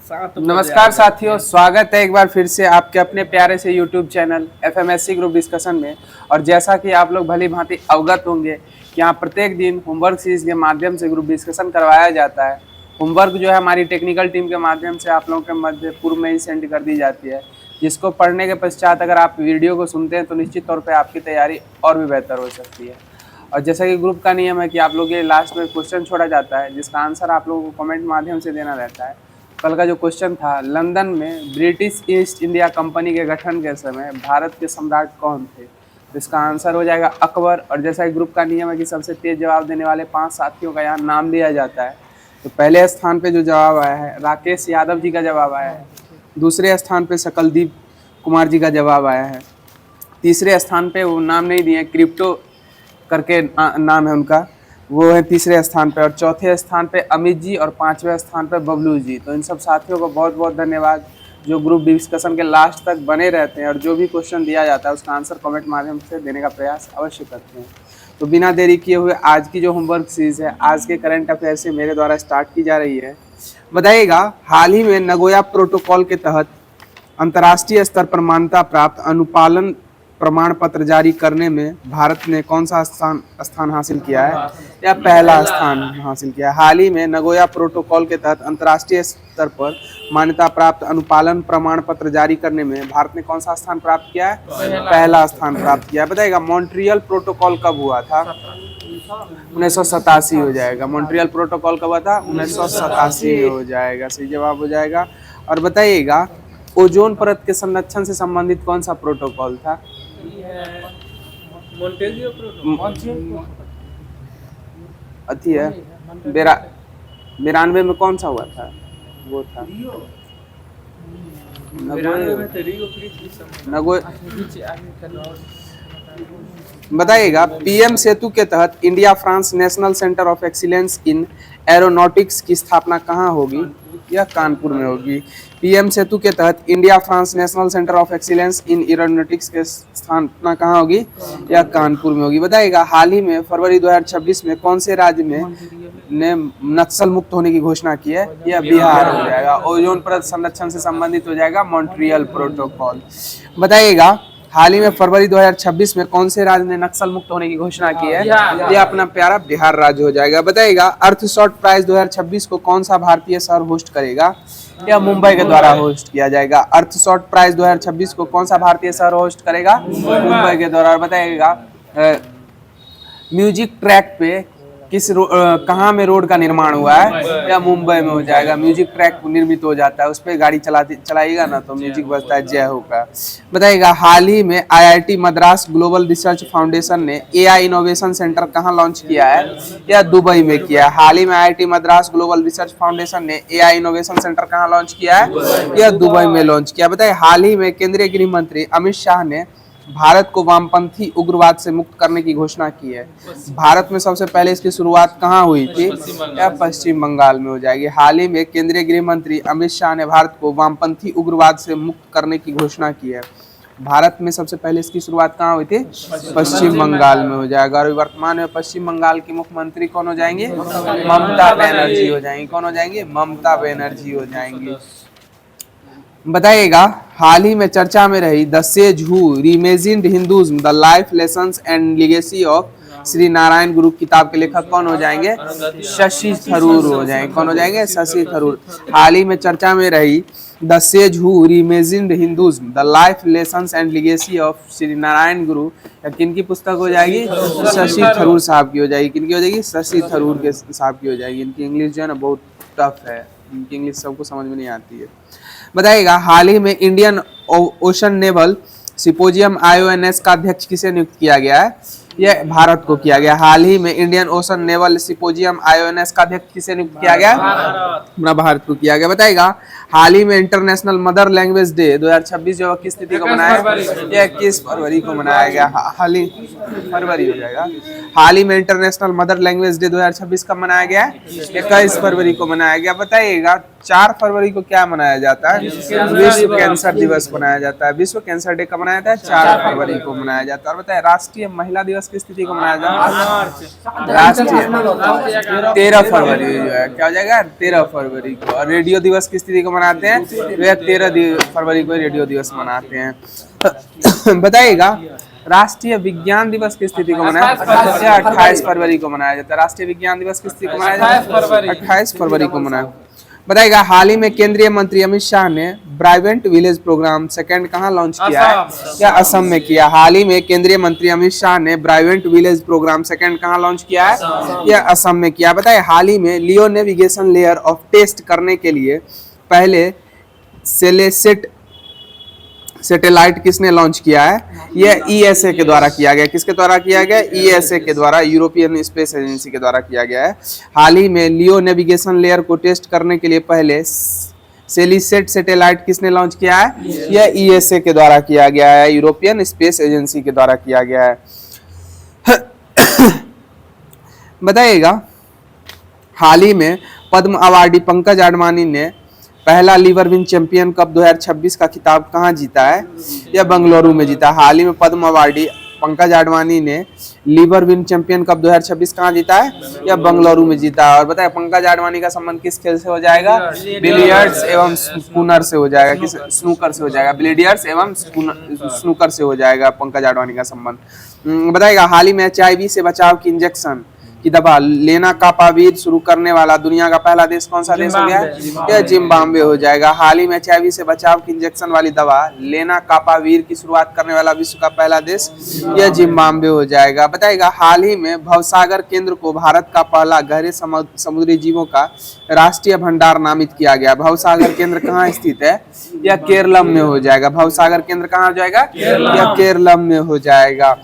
नमस्कार साथियों, स्वागत है एक बार फिर से आपके अपने प्यारे से YouTube channel FMSC group discussion में। और जैसा कि आप लोग भली भांति अवगत होंगे कि यहाँ प्रत्येक दिन होमवर्क सीरीज के माध्यम से ग्रुप डिस्कशन करवाया जाता है। होमवर्क जो है हमारी टेक्निकल टीम के माध्यम से आप लोगों के मध्य पूर्व में ही सेंड कर दी जाती है, जिसको पढ़ने के पश्चात अगर आप वीडियो को सुनते हैं तो निश्चित तौर पर आपकी तैयारी और भी बेहतर हो सकती है। और जैसा कि ग्रुप का नियम है कि आप लोग के लास्ट में क्वेश्चन छोड़ा जाता है, जिसका आंसर आप लोगों को कमेंट माध्यम से देना रहता है। कल का जो क्वेश्चन था, लंदन में ब्रिटिश ईस्ट इंडिया कंपनी के गठन के समय भारत के सम्राट कौन थे? तो इसका आंसर हो जाएगा अकबर। और जैसा कि ग्रुप का नियम है कि सबसे तेज जवाब देने वाले 5 साथियों का यहाँ नाम लिया जाता है। तो पहले स्थान पे जो जवाब आया है राकेश यादव जी का जवाब आया है। दूसरे स्थान पे सकलदीप कुमार जी का जवाब आया है। तीसरे स्थान पे वो नाम नहीं दिए, क्रिप्टो करके नाम है उनका, वो है तीसरे स्थान पे। और चौथे स्थान पे अमित जी और 5वें स्थान पे बबलू जी। तो इन सब साथियों को बहुत बहुत धन्यवाद जो ग्रुप डिस्कशन के लास्ट तक बने रहते हैं और जो भी क्वेश्चन दिया जाता है उसका आंसर कमेंट माध्यम से देने का प्रयास अवश्य करते हैं। तो बिना देरी किए हुए आज की जो होमवर्क सीरीज है आज के करंट अफेयर से मेरे द्वारा स्टार्ट की जा रही है। बताइएगा, हाल ही में नगोया प्रोटोकॉल के तहत अंतर्राष्ट्रीय स्तर पर मान्यता प्राप्त अनुपालन प्रमाण पत्र जारी करने में भारत ने कौन सा स्थान हासिल किया है या पहला स्थान हासिल किया है? हाल ही में नगोया प्रोटोकॉल के तहत अंतर्राष्ट्रीय स्तर पर मान्यता प्राप्त अनुपालन प्रमाण पत्र जारी करने में भारत ने कौन सा स्थान प्राप्त किया है? पहला स्थान प्राप्त किया है। बताइएगा, मॉन्ट्रियल प्रोटोकॉल कब हुआ था? 1987 हो जाएगा। मॉन्ट्रियल प्रोटोकॉल कब हुआ था? 1987 हो जाएगा, सही जवाब हो जाएगा। और बताइएगा, ओजोन परत के संरक्षण से संबंधित कौन सा प्रोटोकॉल था? अति है 92 में कौन सा हुआ था? वो था बताइएगा, पीएम सेतु के तहत India France national centre of excellence in aeronautics की स्थापना कहाँ होगी? यह कानपुर में होगी। पीएम सेतु के तहत India France national centre of excellence in aeronautics की स्थापना कहाँ होगी? यह कानपुर में होगी। बताइएगा, हाल ही में फरवरी 2026 में कौन से राज्य में ने नक्सल मुक्त होने की घोषणा की है? यह बिहार हो जाएगा। ओजोन परत संरक्षण से संबंधित हो जाएगा मॉन्ट्रियल प्रोटोकॉल। बताइएगा, हाल ही में फरवरी 2026 में कौन से राज्य ने नक्सल मुक्त होने की घोषणा की है? यह अपना प्यारा बिहार राज्य हो जाएगा। बताइएगा, अर्थ शॉट प्राइज 2026 को कौन सा भारतीय शहर होस्ट करेगा? यह मुंबई के द्वारा होस्ट किया जाएगा। अर्थ शॉट प्राइज 2026 को कौन सा भारतीय शहर होस्ट करेगा? मुंबई के द्वारा। बताइएगा, म्यूजिक ट्रैक पे कहाँ में रोड का निर्माण हुआ है? या मुंबई में हो जाएगा। म्यूजिक ट्रैक निर्मित हो जाता है, उस पर गाड़ी चलाइएगा ना तो म्यूजिक बजता है, जय हो का। बताइएगा, हाल ही में IIT Madras global research foundation ने AI इनोवेशन सेंटर कहाँ लॉन्च किया है? या दुबई में किया है। हाल ही में IIT Madras global research foundation ने AI इनोवेशन सेंटर कहाँ लॉन्च किया है? या दुबई में लॉन्च किया। बताइए, हाल ही में केंद्रीय गृह मंत्री अमित शाह ने भारत को वामपंथी उग्रवाद से मुक्त करने की घोषणा की है। भारत में सबसे पहले इसकी शुरुआत कहाँ हुई थी? या पश्चिम बंगाल में हो जाएगी। हाल ही में केंद्रीय गृह मंत्री अमित शाह ने भारत को वामपंथी उग्रवाद से मुक्त करने की घोषणा की है। भारत में सबसे पहले इसकी शुरुआत कहाँ हुई थी? पश्चिम बंगाल में हो जाएगा। और वर्तमान में पश्चिम बंगाल की मुख्यमंत्री कौन हो जाएंगे? ममता बनर्जी हो जाएंगी। कौन हो जाएंगे? ममता बनर्जी हो जाएंगी। बताइएगा, हाल ही में चर्चा में रही the sage who reimagined Hinduism the life lessons and legacy of Shri Narayan गुरु किताब के लेखक कौन हो जाएंगे? शशि थरूर हो जाएंगे। कौन हो जाएंगे? शशि थरूर। हाल ही में चर्चा में रही the sage who reimagined Hinduism the life lessons and legacy of Shri Narayan गुरु, किनकी पुस्तक हो जाएगी? शशि थरूर साहब की हो जाएगी। किनकी हो जाएगी? शशि थरूर के साहब की हो जाएगी। इनकी इंग्लिश जो है ना बहुत टफ है, इनकी इंग्लिश सबको समझ में नहीं आती है। बताइएगा, हाल ही में इंडियन ओशन नेवल सिपोजियम IONS का अध्यक्ष किसे नियुक्त किया गया है? यह भारत को किया गया। हाल ही में इंडियन ओशन नेवल सिपोजियम IONS का अध्यक्ष किसे नियुक्त किया गया? अपना भारत को किया गया। बताइएगा, हाल ही में इंटरनेशनल मदर लैंग्वेज डे 2026 जो किस तिथि को मनाया? यह 21 फरवरी को मनाया गया। हाल ही फरवरी हो जाएगा। हाल ही में इंटरनेशनल मदर लैंग्वेज डे 2026 कब मनाया गया? 21 फरवरी को मनाया गया। बताइएगा, 4 फरवरी को क्या मनाया जाता है? विश्व कैंसर दिवस मनाया जाता है। विश्व कैंसर डे कब मनाया जाता है? 4 फरवरी को मनाया जाता है। और बताए राष्ट्रीय महिला दिवस किस तिथि को मनाया जाता है? राष्ट्रीय 13 फरवरी जो है क्या हो जाएगा? 13 फरवरी को। और रेडियो दिवस किस तिथि को मनाते हैं? वे 13 फरवरी को रेडियो दिवस मनाते हैं। बताइएगा राष्ट्रीय विज्ञान दिवस किस तिथि को मनाया जाता है? 28 फरवरी को मनाया जाता है। राष्ट्रीय विज्ञान दिवस किस तिथि को मनाया जाता है? 28 फरवरी को मनाया। बताइएगा हाल ही में केंद्रीय मंत्री अमित शाह ने ब्राइवेंट विलेज प्रोग्राम सेकंड कहाँ लॉन्च किया है? या असम में किया? हाल ही में केंद्रीय मंत्री अमित शाह ने ब्राइवेंट विलेज प्रोग्राम सेकंड कहाँ लॉन्च किया है? या असम में किया? बताइए हाल ही में लियो नेविगेशन लेयर ऑफ टेस्ट करने के लिए पहले सेलेसेट सैटेलाइट किसने लॉन्च किया है? यह ईएसए के द्वारा किया गया। किसके द्वारा किया गया? ईएसए के द्वारा, यूरोपियन स्पेस एजेंसी के द्वारा किया गया है। हाल ही में लियो नेविगेशन लेयर को टेस्ट करने के लिए पहले सेलिसेट सैटेलाइट किसने लॉन्च किया है? यह ईएसए के द्वारा किया गया है, यूरोपियन स्पेस एजेंसी के द्वारा किया गया है। बताइएगा हाल ही में पद्म अवार्डी पंकज आडवाणी ने पहला लिवर विन चैंपियन कप 2026 का खिताब कहाँ जीता है? या बेंगलुरु में जीता। हाल ही में पद्म अवार्डी पंकज आडवाणी ने लिवर विन चैंपियन कप 2026 कहाँ जीता है? या बेंगलुरु में जीता। और बताए पंकज आडवाणी का संबंध किस खेल से हो जाएगा? बिलियर्ड्स एवं स्नूकर से हो जाएगा। किस? स्नूकर से हो जाएगा। बिलियर्ड्स एवं स्नूकर से हो जाएगा पंकज आडवाणी का संबंध। बताएगा हाल ही में HIV से बचाव की इंजेक्शन की दवा लेना कापावीर शुरू करने वाला दुनिया का पहला देश कौन सा देश हो गया? यह जिम्बाब्वे हो जाएगा। हाल ही में HIV से बचाव की इंजेक्शन वाली दवा लेना कापावीर की शुरुआत करने वाला विश्व का पहला देश यह जिम्बाब्वे हो जाएगा। बताइएगा हाल ही में भवसागर केंद्र को भारत का पहला गहरे समुद्री जीवों का राष्ट्रीय भंडार नामित किया गया। भवसागर केंद्र कहाँ स्थित है? यह केरलम में हो जाएगा। भवसागर केंद्र कहाँ हो जाएगा? यह केरलम में हो जाएगा।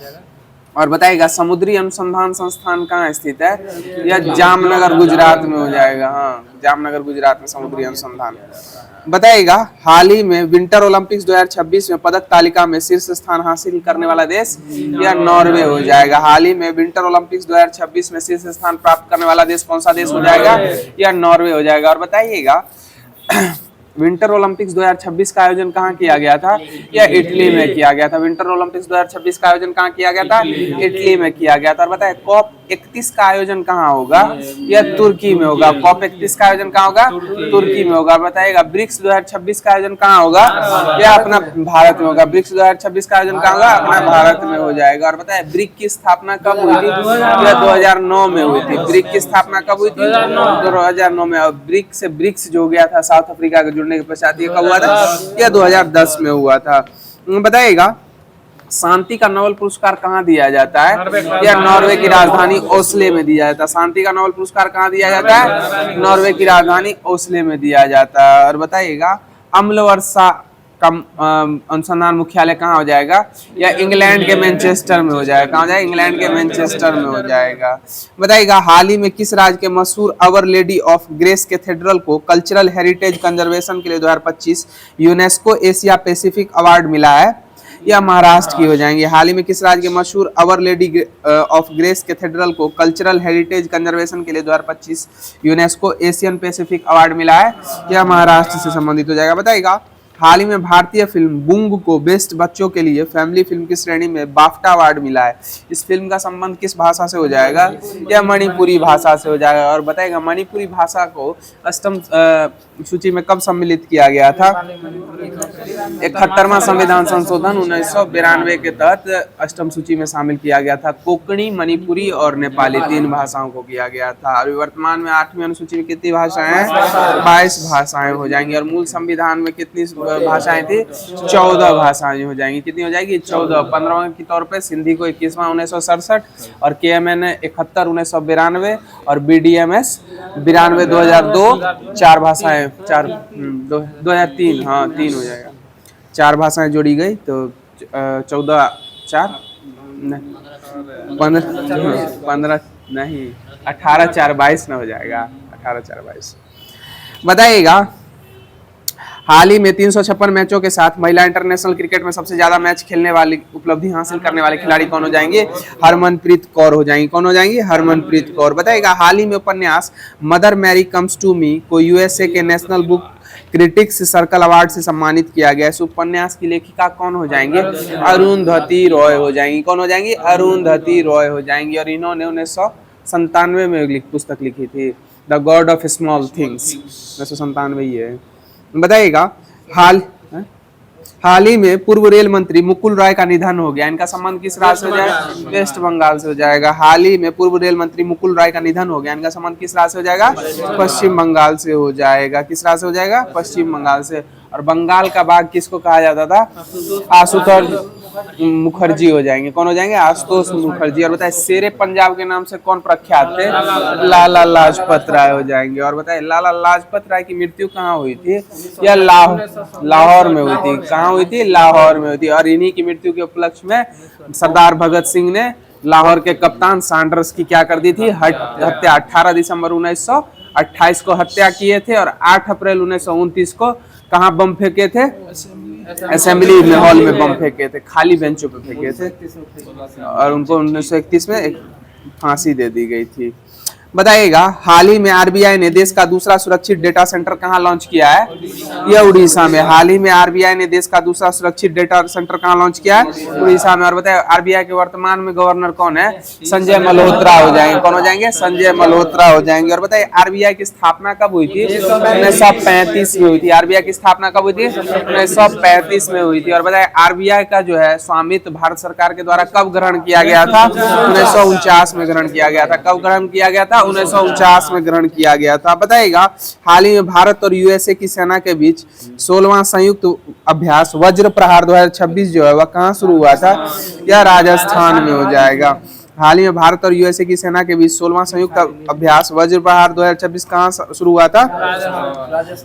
और बताइएगा समुद्री अनुसंधान संस्थान कहाँ स्थित है? यह जामनगर गुजरात में हो जाएगा। हाँ, जामनगर गुजरात में समुद्री अनुसंधान। बताइएगा हाल ही में विंटर ओलंपिक्स 2026 में पदक तालिका में शीर्ष स्थान हासिल करने वाला देश यह नॉर्वे हो जाएगा। हाल ही में विंटर ओलंपिक्स 2026 में शीर्ष स्थान प्राप्त करने वाला देश कौन सा देश हो जाएगा? यह नॉर्वे हो जाएगा। और बताइएगा विंटर ओलंपिक्स 2026 का आयोजन कहाँ किया गया था? यह इटली में किया गया था। विंटर ओलंपिक्स 2026 का आयोजन कहाँ किया गया था? इटली में किया गया था। और बताए COP 31 का आयोजन कहाँ होगा? यह तुर्की में होगा। COP 31 का आयोजन कहाँ होगा? तुर्की में होगा। बताइएगा ब्रिक्स 2026 का आयोजन कहाँ होगा? यह अपना भारत में होगा। ब्रिक्स 2026 का आयोजन कहाँ होगा? अपना भारत में हो जाएगा। और बताए ब्रिक की स्थापना कब हुई थी? यह 2009 में हुई थी। ब्रिक की स्थापना कब हुई थी? 2009 में। और ब्रिक से ब्रिक्स जो गया था साउथ अफ्रीका के जुड़ने के पश्चात ये कब हुआ था? यह 2010 में हुआ था। बताइएगा शांति का नोबेल पुरस्कार कहाँ दिया जाता है? यह नॉर्वे की राजधानी ओस्ले में दिया जाता है। शांति का नोबेल पुरस्कार कहाँ दिया जाता है? नॉर्वे की राजधानी ओस्ले में दिया जाता है। और बताइएगा अम्ल वर्षा का अनुसंधान मुख्यालय कहाँ हो जाएगा? या इंग्लैंड के मैनचेस्टर में हो जाएगा। कहाँ हो जाएगा? इंग्लैंड के मैनचेस्टर में हो जाएगा। बताइएगा हाल ही में किस राज्य के मशहूर Our Lady of Grace cathedral को कल्चरल हेरिटेज कंजर्वेशन के लिए 2025 यूनेस्को एशिया पैसिफिक अवार्ड मिला है? या महाराष्ट्र की हो जाएंगे। हाल ही में किस राज्य के मशहूर Our Lady of Grace cathedral को कल्चरल हेरिटेज कंजर्वेशन के लिए 2025 यूनेस्को एशियन पैसिफिक अवार्ड मिला है? या महाराष्ट्र से संबंधित हो जाएगा। बताइएगा हाल ही में भारतीय फिल्म बुंग को बेस्ट बच्चों के लिए फैमिली फिल्म की श्रेणी में बाफ्टा अवार्ड मिला है। इस फिल्म का संबंध किस भाषा से हो जाएगा? या मणिपुरी भाषा से हो जाएगा। और बताएगा मणिपुरी भाषा को अष्टम सूची में कब सम्मिलित किया गया था? 71वां संविधान संशोधन 1992 के तहत अष्टम सूची में शामिल किया गया था। कोंकणी, मणिपुरी और नेपाली 3 भाषाओं को किया गया था। अभी वर्तमान में 8वीं अनुसूची में कितनी भाषाएं हैं? 22 भाषाएं हो जाएंगी। और मूल संविधान में कितनी भाषाएं थी? 14 भाषाएं हो जाएंगी। कितनी हो जाएगी? 14। 15वां के तौर पे सिंधी को 21वां 1967 और KMN 71 1992 और BDMS 92 2002 4 भाषाएं 2003 हाँ 3 हो जाएगा। 4 भाषाएं जोड़ी गई तो 14 4 15 नहीं 18 4 22 ना हो जाएगा। 18 4 22। बताइएगा हाल ही में 356 मैचों के साथ महिला इंटरनेशनल क्रिकेट में सबसे ज्यादा मैच खेलने वाली उपलब्धि हासिल करने वाले खिलाड़ी कौन हो जाएंगे? हरमनप्रीत कौर हो जाएंगी। कौन हो जाएंगी? हरमनप्रीत कौर। बताइएगा हाल ही में उपन्यास Mother Mary Comes to Me को यूएसए के National Book Critics Circle Award से सम्मानित किया गया। इस उपन्यास की लेखिका कौन हो जाएंगे? अरुंधति रॉय हो जाएंगी। कौन हो जाएंगी? अरुंधति रॉय हो जाएंगी। और इन्होंने 1997 में पुस्तक लिखी थी, the God of small things. 1997 ही है। बताइएगा हाल ही में पूर्व रेल मंत्री मुकुल रॉय का निधन हो गया। इनका संबंध किस राज्य से हो जाएगा? वेस्ट बंगाल से हो जाएगा। हाल ही में पूर्व रेल मंत्री मुकुल रॉय का निधन हो गया। इनका संबंध किस राज्य से हो जाएगा? पश्चिम बंगाल से हो जाएगा। किस राज्य से हो जाएगा? पश्चिम बंगाल से। और बंगाल का बाघ किसको कहा जाता था? आशुतोष मुखर्जी हो जाएंगे। कौन हो जाएंगे? आशुतोष मुखर्जी। और बताए शेरे पंजाब के नाम से कौन प्रख्यात थे? लाला लाजपत राय हो जाएंगे। और बताए लाला लाजपत राय की मृत्यु कहाँ हुई थी? या लाहौर में हुई थी। कहाँ हुई थी? लाहौर में हुई थी। और इन्हीं की मृत्यु के उपलक्ष्य में सरदार भगत सिंह ने लाहौर के कप्तान सैंडर्स की क्या कर दी थी? हत्या। 18 दिसंबर 1928 को हत्या किए थे। और 8 अप्रैल 1929 को कहाँ बम फेंके थे? असेंबली में हॉल में बम फेंके थे, खाली बेंचों पे फेंके थे। और उनको 1931 में एक फांसी दे दी गई थी। बताइएगा हाल ही में आरबीआई ने देश का दूसरा सुरक्षित डेटा सेंटर कहाँ लॉन्च किया है? यह उड़ीसा में। हाल ही में आरबीआई ने देश का दूसरा सुरक्षित डेटा सेंटर कहाँ लॉन्च किया है? उड़ीसा में। और बताइए आरबीआई के वर्तमान में गवर्नर कौन है? संजय मल्होत्रा हो जाएंगे। कौन हो जाएंगे? संजय मल्होत्रा हो जाएंगे। और बताइए आरबीआई की स्थापना कब हुई थी? 1935 में हुई थी। आरबीआई की स्थापना कब हुई थी? 1935 में हुई थी। और बताइए आरबीआई का जो है स्वामित्व भारत सरकार के द्वारा कब ग्रहण किया गया था? 1949 में ग्रहण किया गया था। कब ग्रहण किया गया था? 1949 में ग्रहण किया गया था। बताइएगा हाल ही में भारत और यूएसए की सेना के बीच 16वां संयुक्त अभ्यास वज्र प्रहार 2026 जो है वह कहाँ शुरू हुआ था? यह राजस्थान में हो जाएगा। हाल ही में भारत और यूएसए की सेना के बीच 16वां संयुक्त अभ्यास वज्र प्रहार 2026 कहाँ शुरू हुआ था?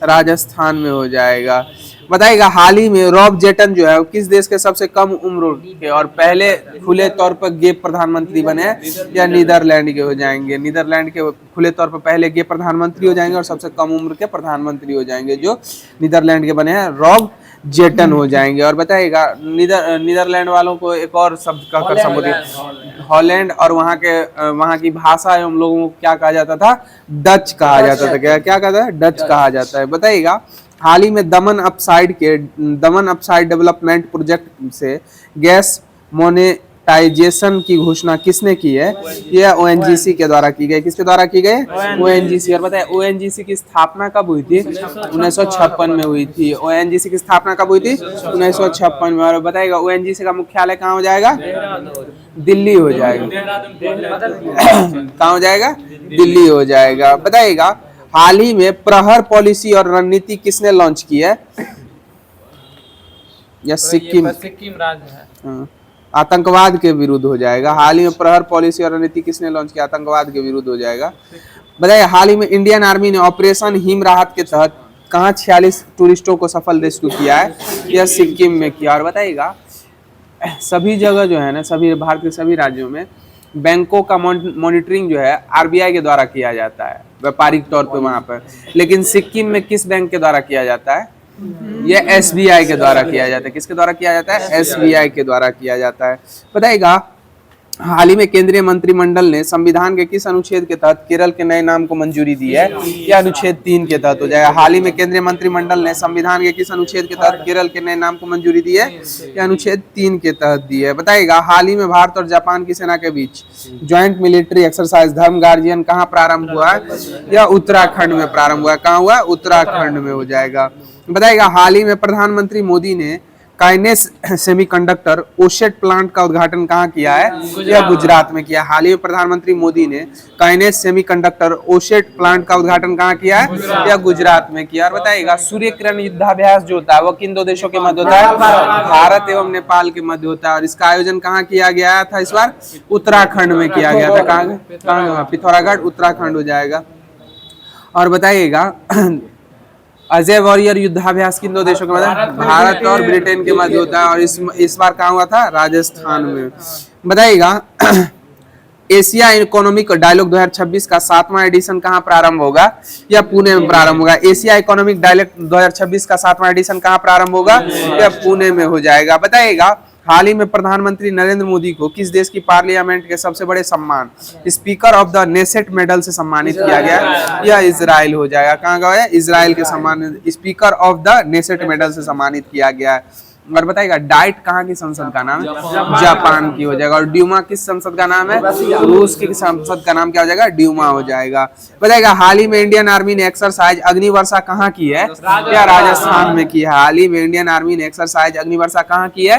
राजस्थान में हो जाएगा। बताइएगा हाल ही में रॉब जेटन जो है किस देश के सबसे कम उम्र के और पहले खुले तौर पर गे प्रधानमंत्री बने हैं? या नीदरलैंड के हो जाएंगे। नीदरलैंड के खुले तौर पर पहले गे प्रधानमंत्री हो जाएंगे और सबसे कम उम्र के प्रधानमंत्री हो जाएंगे जो नीदरलैंड के बने हैं, रॉब जेटन हो जाएंगे। और बताइएगा नीदरलैंड वालों को एक और शब्द कहकर संबोधित हॉलैंड, और वहाँ की भाषा एवं लोगों को क्या कहा जाता था? डच कहा जाता था। क्या कहता है? डच कहा जाता है। बताइएगा हाल ही में दमन अपसाइड डेवलपमेंट प्रोजेक्ट से गैस मोनेटाइजेशन की घोषणा किसने की है? यह ओएनजीसी के द्वारा की गई। किसके द्वारा की गई? ओएनजीसी। और बताए ओएनजीसी की स्थापना कब हुई थी? 1956 में हुई थी। ओएनजीसी की स्थापना कब हुई थी? 1956 में। और बताइएगा ओएनजीसी का मुख्यालय कहाँ हो जाएगा? दिल्ली हो जाएगा। कहाँ हो जाएगा? दिल्ली हो जाएगा। बताइएगा हाल ही में प्रहर पॉलिसी और रणनीति किसने लॉन्च की है? या सिक्किम राज्य है। आतंकवाद के विरुद्ध हो जाएगा। हाल ही में प्रहर पॉलिसी और रणनीति किसने लॉन्च किया? आतंकवाद के विरुद्ध हो जाएगा। बताइए हाल ही में इंडियन आर्मी ने ऑपरेशन हिम राहत के तहत कहाँ 46 टूरिस्टों को सफल रेस्क्यू किया है? यह सिक्किम में किया। और बताइएगा सभी जगह जो है ना, सभी भारत के सभी राज्यों में बैंकों का मॉनिटरिंग जो है आरबीआई के द्वारा किया जाता है व्यापारिक तौर पे वहां पर। लेकिन सिक्किम में किस बैंक के द्वारा किया जाता है? यह एसबीआई के द्वारा किया जाता है। किसके द्वारा किया जाता है? एसबीआई के द्वारा किया जाता है। बताइएगा हाल ही में केंद्रीय मंत्रिमंडल ने संविधान के किस अनुच्छेद के तहत केरल के नए नाम को मंजूरी दी है? यह अनुच्छेद 3 के तहत हो जाएगा। हाल ही में केंद्रीय मंत्रिमंडल ने संविधान के किस अनुच्छेद के तहत केरल के नए नाम को मंजूरी दी है? यह अनुच्छेद 3 के तहत दी है। बताइएगा हाल ही में भारत और जापान की सेना के बीच ज्वाइंट मिलिट्री एक्सरसाइज धर्म गार्जियन कहाँ प्रारंभ हुआ है? यह उत्तराखंड में प्रारंभ हुआ है। कहाँ हुआ? उत्तराखंड में हो जाएगा। बताइएगा हाल ही में प्रधानमंत्री मोदी ने काइनेस सेमीकंडक्टर ओसेट प्लांट का उद्घाटन कहाँ किया है? यह गुजरात में किया। हाल ही में प्रधानमंत्री मोदी ने काइनेस सेमीकंडक्टर ओसेट प्लांट का उद्घाटन कहाँ किया है? यह गुजरात में किया। और बताइएगा सूर्य किरण युद्धाभ्यास जो होता है वो किन दो देशों के मध्य होता है? भारत एवं नेपाल के मध्य होता है। और इसका आयोजन कहाँ किया गया था इस बार? उत्तराखंड में किया गया था। कहाँ? पिथौरागढ़, उत्तराखंड हो जाएगा। और बताइएगा अजय वॉरियर युद्धाभ्यास किन दो देशों के मध्य? भारत और ब्रिटेन के मध्य होता है। और इस बार कहाँ हुआ था? राजस्थान में। बताइएगा एशिया इकोनॉमिक डायलॉग 2026 का 7वां एडिशन कहाँ प्रारंभ होगा? या पुणे में प्रारंभ होगा। एशिया इकोनॉमिक डायलॉग 2026 का 7वां एडिशन कहाँ प्रारंभ होगा? या पुणे में हो जाएगा। बताइएगा हाल ही में प्रधानमंत्री नरेंद्र मोदी को किस देश की पार्लियामेंट के सबसे बड़े सम्मान speaker of the Knesset medal से सम्मानित किया गया? या इजराइल हो जाएगा। कहाँ का है? इजराइल के सम्मान speaker of the Knesset medal से सम्मानित किया गया है। और बताइएगा डाइट कहाँ की संसद का नाम है? जापान की हो जाएगा। और ड्यूमा किस संसद का नाम है? रूस की संसद का नाम क्या हो जाएगा? ड्यूमा हो जाएगा। बताइएगा हाल ही में इंडियन आर्मी ने एक्सरसाइज अग्निवर्षा कहाँ की है? या राजस्थान में की है। हाल ही में इंडियन आर्मी ने एक्सरसाइज अग्निवर्षा कहाँ की है?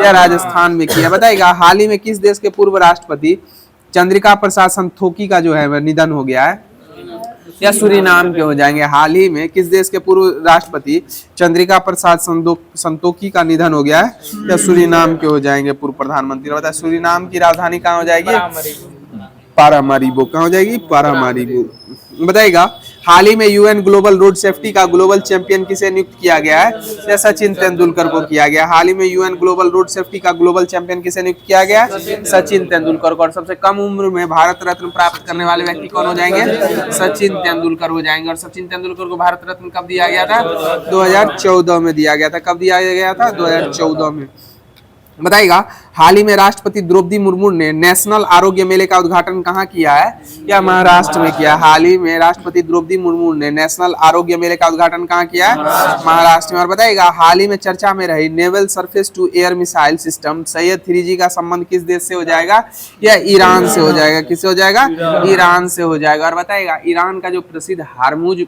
या राजस्थान में की है। बताइएगा हाल ही में किस देश के पूर्व राष्ट्रपति चंद्रिका प्रसाद संतोखी का जो है निधन हो गया है? या सूरीनाम के हो जाएंगे। हाल ही में किस देश के पूर्व राष्ट्रपति चंद्रिका प्रसाद संतोखी का निधन हो गया है? या सूरीनाम के हो जाएंगे पूर्व प्रधानमंत्री। बताए सूरीनाम की राजधानी कहाँ हो जाएगी? पारामारीबो। कहाँ हो जाएगी? पारामारीबो। बताइएगा हाल ही में यूएन ग्लोबल रोड सेफ्टी का ग्लोबल चैंपियन किसे नियुक्त किया गया है? या सचिन तेंदुलकर को किया गया। हाल ही में यूएन ग्लोबल रोड सेफ्टी का ग्लोबल चैंपियन किसे नियुक्त किया गया? सचिन तेंदुलकर को। और सबसे कम उम्र में भारत रत्न प्राप्त करने वाले व्यक्ति कौन हो जाएंगे? सचिन तेंदुलकर हो जाएंगे। और सचिन तेंदुलकर को भारत रत्न कब दिया गया था? 2014 में दिया गया था। कब दिया गया था? 2014 में। बताइएगा हाल ही में राष्ट्रपति द्रौपदी मुर्मू ने नेशनल आरोग्य मेले का उद्घाटन कहाँ किया है? या महाराष्ट्र में किया। हाल ही में राष्ट्रपति द्रौपदी मुर्मू ने नेशनल आरोग्य मेले का उद्घाटन कहाँ किया है? महाराष्ट्र में। और बताइएगा हाल ही में चर्चा में रही naval surface to air missile system सैयद 3G का संबंध किस देश से हो जाएगा? या ईरान से हो जाएगा। किससे हो जाएगा? ईरान से हो जाएगा। और बताइएगा ईरान का जो प्रसिद्ध हार्मुज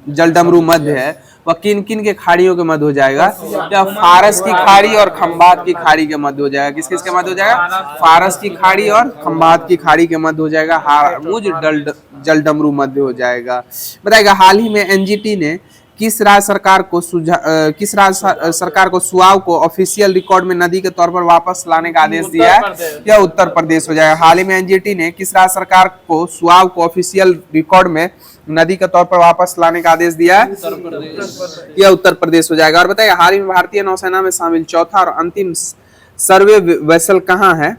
जलडमरू मध्य है वह किन किन के खाड़ियों के मध्य हो जाएगा? या फारस की खाड़ी और खंबात की खाड़ी के मध्य हो जाएगा। किस किस के मध्य हो जाएगा? फारस की खाड़ी और खंबात की खाड़ी के मध्य हो जाएगा। हार्मुज जलडमरू मध्य हो जाएगा। बताइएगा हाल ही में एनजीटी ने किस राज्य सरकार को सुआव को ऑफिशियल रिकॉर्ड में नदी के तौर पर वापस लाने का आदेश दिया है? या उत्तर प्रदेश हो जाएगा। हाल ही में एनजीटी ने किस राज्य सरकार को सुआव को ऑफिशियल रिकॉर्ड में नदी के तौर पर वापस लाने का आदेश दिया है? या उत्तर प्रदेश हो जाएगा। और बताइए हाल ही में भारतीय नौसेना में शामिल चौथा और अंतिम सर्वे वेसल कहाँ है?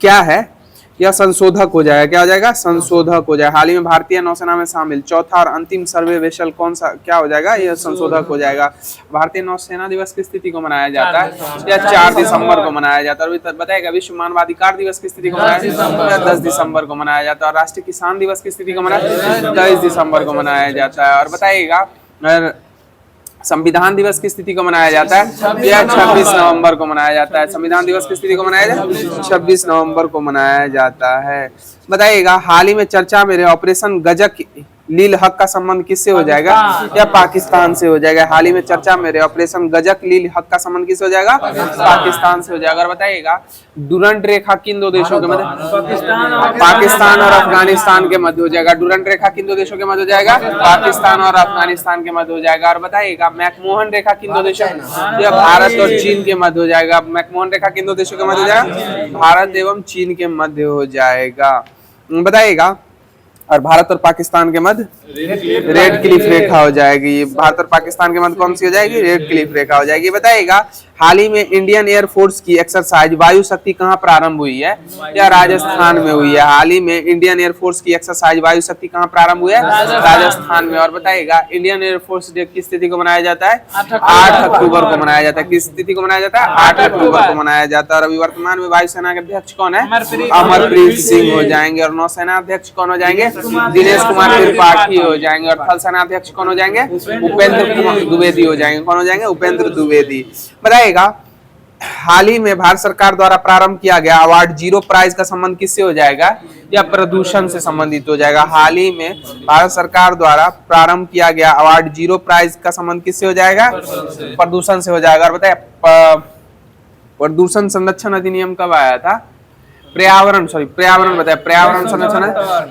क्या है? या संशोधक हो जाएगा। क्या हो जाएगा? संशोधक हो जाएगा। हाल ही में भारतीय नौसेना में शामिल चौथा और अंतिम सर्वे वेसल कौन सा क्या हो जाएगा? यह संशोधक हो जाएगा। भारतीय नौसेना दिवस किस तिथि को मनाया जाता है? या 4 दिसंबर को मनाया जाता है। और बताएगा विश्व मानवाधिकार दिवस किस तिथि को मनाया जाता है? 10 दिसंबर को मनाया जाता है। और राष्ट्रीय किसान दिवस किस तिथि को मनाया जाता है? 23 दिसंबर को मनाया जाता है। और बताइएगा संविधान दिवस किस तिथि को मनाया जाता है? यह 26 नवंबर को मनाया जाता है। संविधान दिवस किस तिथि को मनाया जाता है? 26 नवंबर को मनाया जाता है। बताइएगा हाल ही में चर्चा में रहे ऑपरेशन गजक लील हक का संबंध किससे हो जाएगा? या पाकिस्तान से हो जाएगा। हाल ही में चर्चा में रहे ऑपरेशन गजक लील हक का संबंध किससे हो जाएगा? पाकिस्तान से हो जाएगा। और बताइएगा डुरंट रेखा किन दो देशों के मध्य? पाकिस्तान और अफगानिस्तान के मध्य हो जाएगा। डुरंट रेखा किन दो देशों के मध्य हो जाएगा? पाकिस्तान और अफगानिस्तान के मध्य हो जाएगा। और बताइएगा मैकमोहन रेखा किन दो देशों? या भारत और चीन के मध्य हो जाएगा। मैकमोहन रेखा किन दो देशों के मध्य हो जाएगा? भारत एवं चीन के मध्य हो जाएगा। बताइएगा और भारत और पाकिस्तान के मध्य रेड क्लिफ रेखा हो जाएगी। भारत और पाकिस्तान के मध्य कौन सी हो जाएगी? रेड क्लिफ रेखा हो जाएगी। बताइएगा हाल ही में इंडियन एयरफोर्स की एक्सरसाइज वायु शक्ति कहाँ प्रारंभ हुई है? या राजस्थान में हुई है। हाल ही में इंडियन एयरफोर्स की एक्सरसाइज वायु शक्ति कहाँ प्रारंभ हुई है? राजस्थान में। और बताइएगा इंडियन एयरफोर्स डे किस तिथि को मनाया जाता है? 8 अक्टूबर को मनाया जाता है। किस तिथि को मनाया जाता है? 8 अक्टूबर को मनाया जाता है। और अभी वर्तमान में वायुसेना के अध्यक्ष कौन है? अमरप्रीत सिंह हो जाएंगे। और नौसेना अध्यक्ष कौन हो जाएंगे? दिनेश कुमार त्रिपाठी हो जाएंगे। और थल सेना अध्यक्ष कौन हो जाएंगे? उपेंद्र कुमार द्विवेदी हो जाएंगे। कौन हो जाएंगे? उपेंद्र द्विवेदी। बताइएगा हाल ही में भारत सरकार द्वारा प्रारंभ किया गया अवार्ड 0 प्राइज का संबंध किससे हो जाएगा? या प्रदूषण से संबंधित हो जाएगा। हाल ही में भारत सरकार द्वारा प्रारंभ किया गया अवार्ड 0 प्राइज का संबंध किससे हो जाएगा? प्रदूषण से हो जाएगा। और बताइए प्रदूषण संरक्षण अधिनियम कब आया था? पर्यावरण बताया पर्यावरण संरक्षण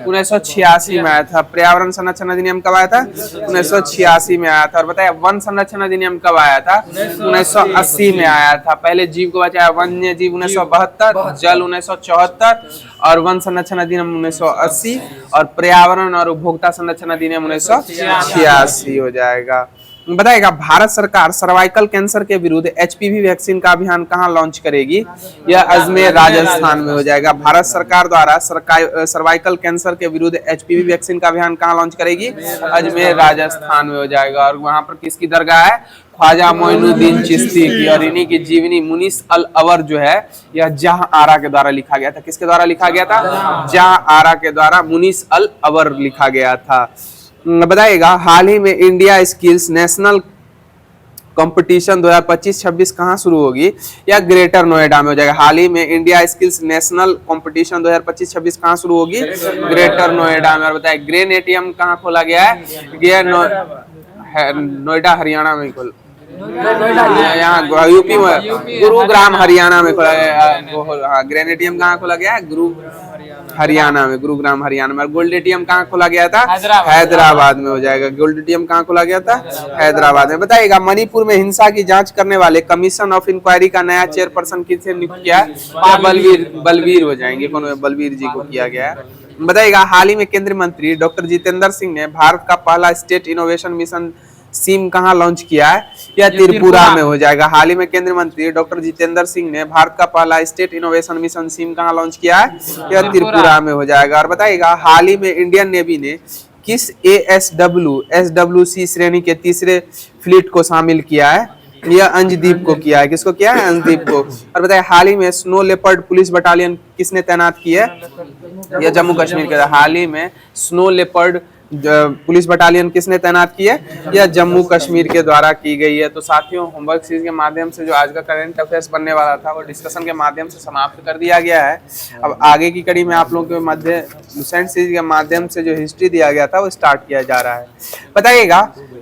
1986 में आया था। पर्यावरण संरक्षण अधिनियम कब आया था? 1986 में आया था। और बताया वन संरक्षण अधिनियम कब आया था? 1980 में आया था। पहले जीव को बचाया वन्य जीव 1972, जल 1974 और वन संरक्षण अधिनियम 1980 और पर्यावरण और उपभोक्ता संरक्षण अधिनियम 1986 हो जाएगा। बताएगा भारत सरकार सर्वाइकल कैंसर के विरुद्ध एचपीवी वैक्सीन का अभियान कहाँ लॉन्च करेगी? यह अजमेर राजस्थान में हो जाएगा। भारत सरकार द्वारा सर्वाइकल कैंसर के विरुद्ध एचपीवी वैक्सीन का अभियान कहाँ लॉन्च करेगी? अजमेर राजस्थान में हो जाएगा। और वहां पर किसकी दरगाह है? ख्वाजा मोइनुद्दीन चिश्ती की। और इन्हीं की जीवनी मुनीस अल अवर जो है यह जहां आरा के द्वारा लिखा गया था। किसके द्वारा लिखा गया था? जहां आरा के द्वारा मुनीस अल अवर लिखा गया था। बताइएगा हाल ही में इंडिया स्किल्स नेशनल कंपटीशन 2025-26 कहाँ शुरू होगी? या ग्रेटर नोएडा में हो जाएगा। हाल ही में इंडिया स्किल्स नेशनल कंपटीशन 2025-26 कहाँ शुरू होगी? ग्रेटर नोएडा में। और बताइए ग्रेन एटीएम कहाँ खोला गया है? नोएडा हरियाणा में खोला, यहाँ यूपी में गुरुग्राम हरियाणा में खोला गया। ग्रेन एटीएम कहाँ खोला गया है? हरियाणा में, गुरुग्राम हरियाणा में। गोल्ड एटीएम कहाँ खोला गया था? हैदराबाद में हो जाएगा। गोल्ड एटीएम कहाँ खोला गया था? हैदराबाद में। बताइएगा मणिपुर में हिंसा की जांच करने वाले कमीशन ऑफ इंक्वायरी का नया चेयरपर्सन किसे नियुक्त किया है? बलवीर हो जाएंगे। कौन? बलवीर जी को किया गया है। बताइएगा हाल ही में केंद्रीय मंत्री डॉक्टर जितेंद्र सिंह ने भारत का पहला स्टेट इनोवेशन मिशन सिम कहाँ लॉन्च किया है? या त्रिपुरा में हो जाएगा। हाल ही में केंद्रीय मंत्री डॉक्टर जितेंद्र सिंह ने भारत का पहला स्टेट इनोवेशन मिशन सिम कहाँ लॉन्च किया है? या त्रिपुरा में हो जाएगा। और बताइएगा हाल ही में इंडियन नेवी ने किस SWC श्रेणी के तीसरे फ्लीट को शामिल किया है? यह अंजदीप को किया है। किसको किया है? अंजदीप को। और बताइए हाल ही में स्नो लेपर्ड पुलिस बटालियन किसने तैनात की है? यह जम्मू कश्मीर के। हाल ही में स्नो लेपर्ड पुलिस बटालियन किसने तैनात की है? यह जम्मू कश्मीर के द्वारा की गई है। तो साथियों होमवर्क सीरीज के माध्यम से जो आज का करंट अफेयर्स बनने वाला था वो डिस्कशन के माध्यम से समाप्त कर दिया गया है। अब आगे की कड़ी में आप लोगों के मध्य लुसेंट सीरीज के माध्यम से जो हिस्ट्री दिया गया था वो स्टार्ट किया जा रहा है। बताइएगा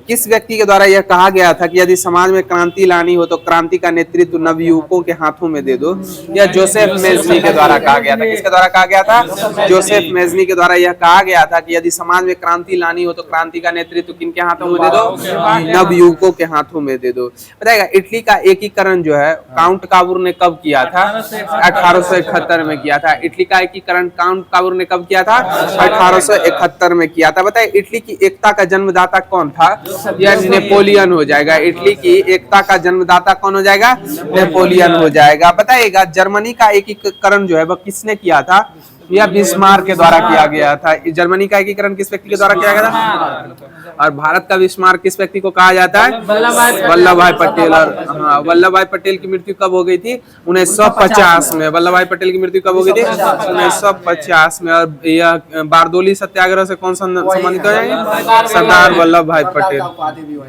किस व्यक्ति के द्वारा यह कहा गया था कि यदि समाज में क्रांति लानी हो तो क्रांति का नेतृत्व नवयुवकों के हाथों में दे दो? यह जोसेफ मेजनी के द्वारा कहा गया था। किसके द्वारा कहा गया था? जोसेफ मेजनी के द्वारा यह कहा गया था कि यदि समाज में क्रांति लानी हो तो क्रांति का नेतृत्व किनके हाथों में दे दो? नवयुवकों के हाथों में दे दो। बताएगा इटली का एकीकरण जो है काउंट काबूर ने कब किया था? 1871 में किया था। इटली का एकीकरण काउंट काबूर ने कब किया था? 1871 में किया था। बताइए इटली की एकता का जन्मदाता कौन था? यह नेपोलियन हो जाएगा। इटली की एकता का जन्मदाता कौन हो जाएगा? नेपोलियन हो जाएगा। बताइएगा जर्मनी का एकीकरण जो है वह किसने किया था? यह बिस्मार्क के द्वारा किया गया था। जर्मनी का एकीकरण किस व्यक्ति के द्वारा किया गया था? और भारत का बिस्मार्क किस व्यक्ति को कहा जाता है? वल्लभ भाई पटेल। और हाँ वल्लभ भाई पटेल की मृत्यु कब हो गई थी? 1950 में। वल्लभ भाई पटेल की मृत्यु कब हो गई थी? 1950 में। और यह बारदोली सत्याग्रह से कौन संबंधित हो जाएंगे? सरदार वल्लभ भाई पटेल।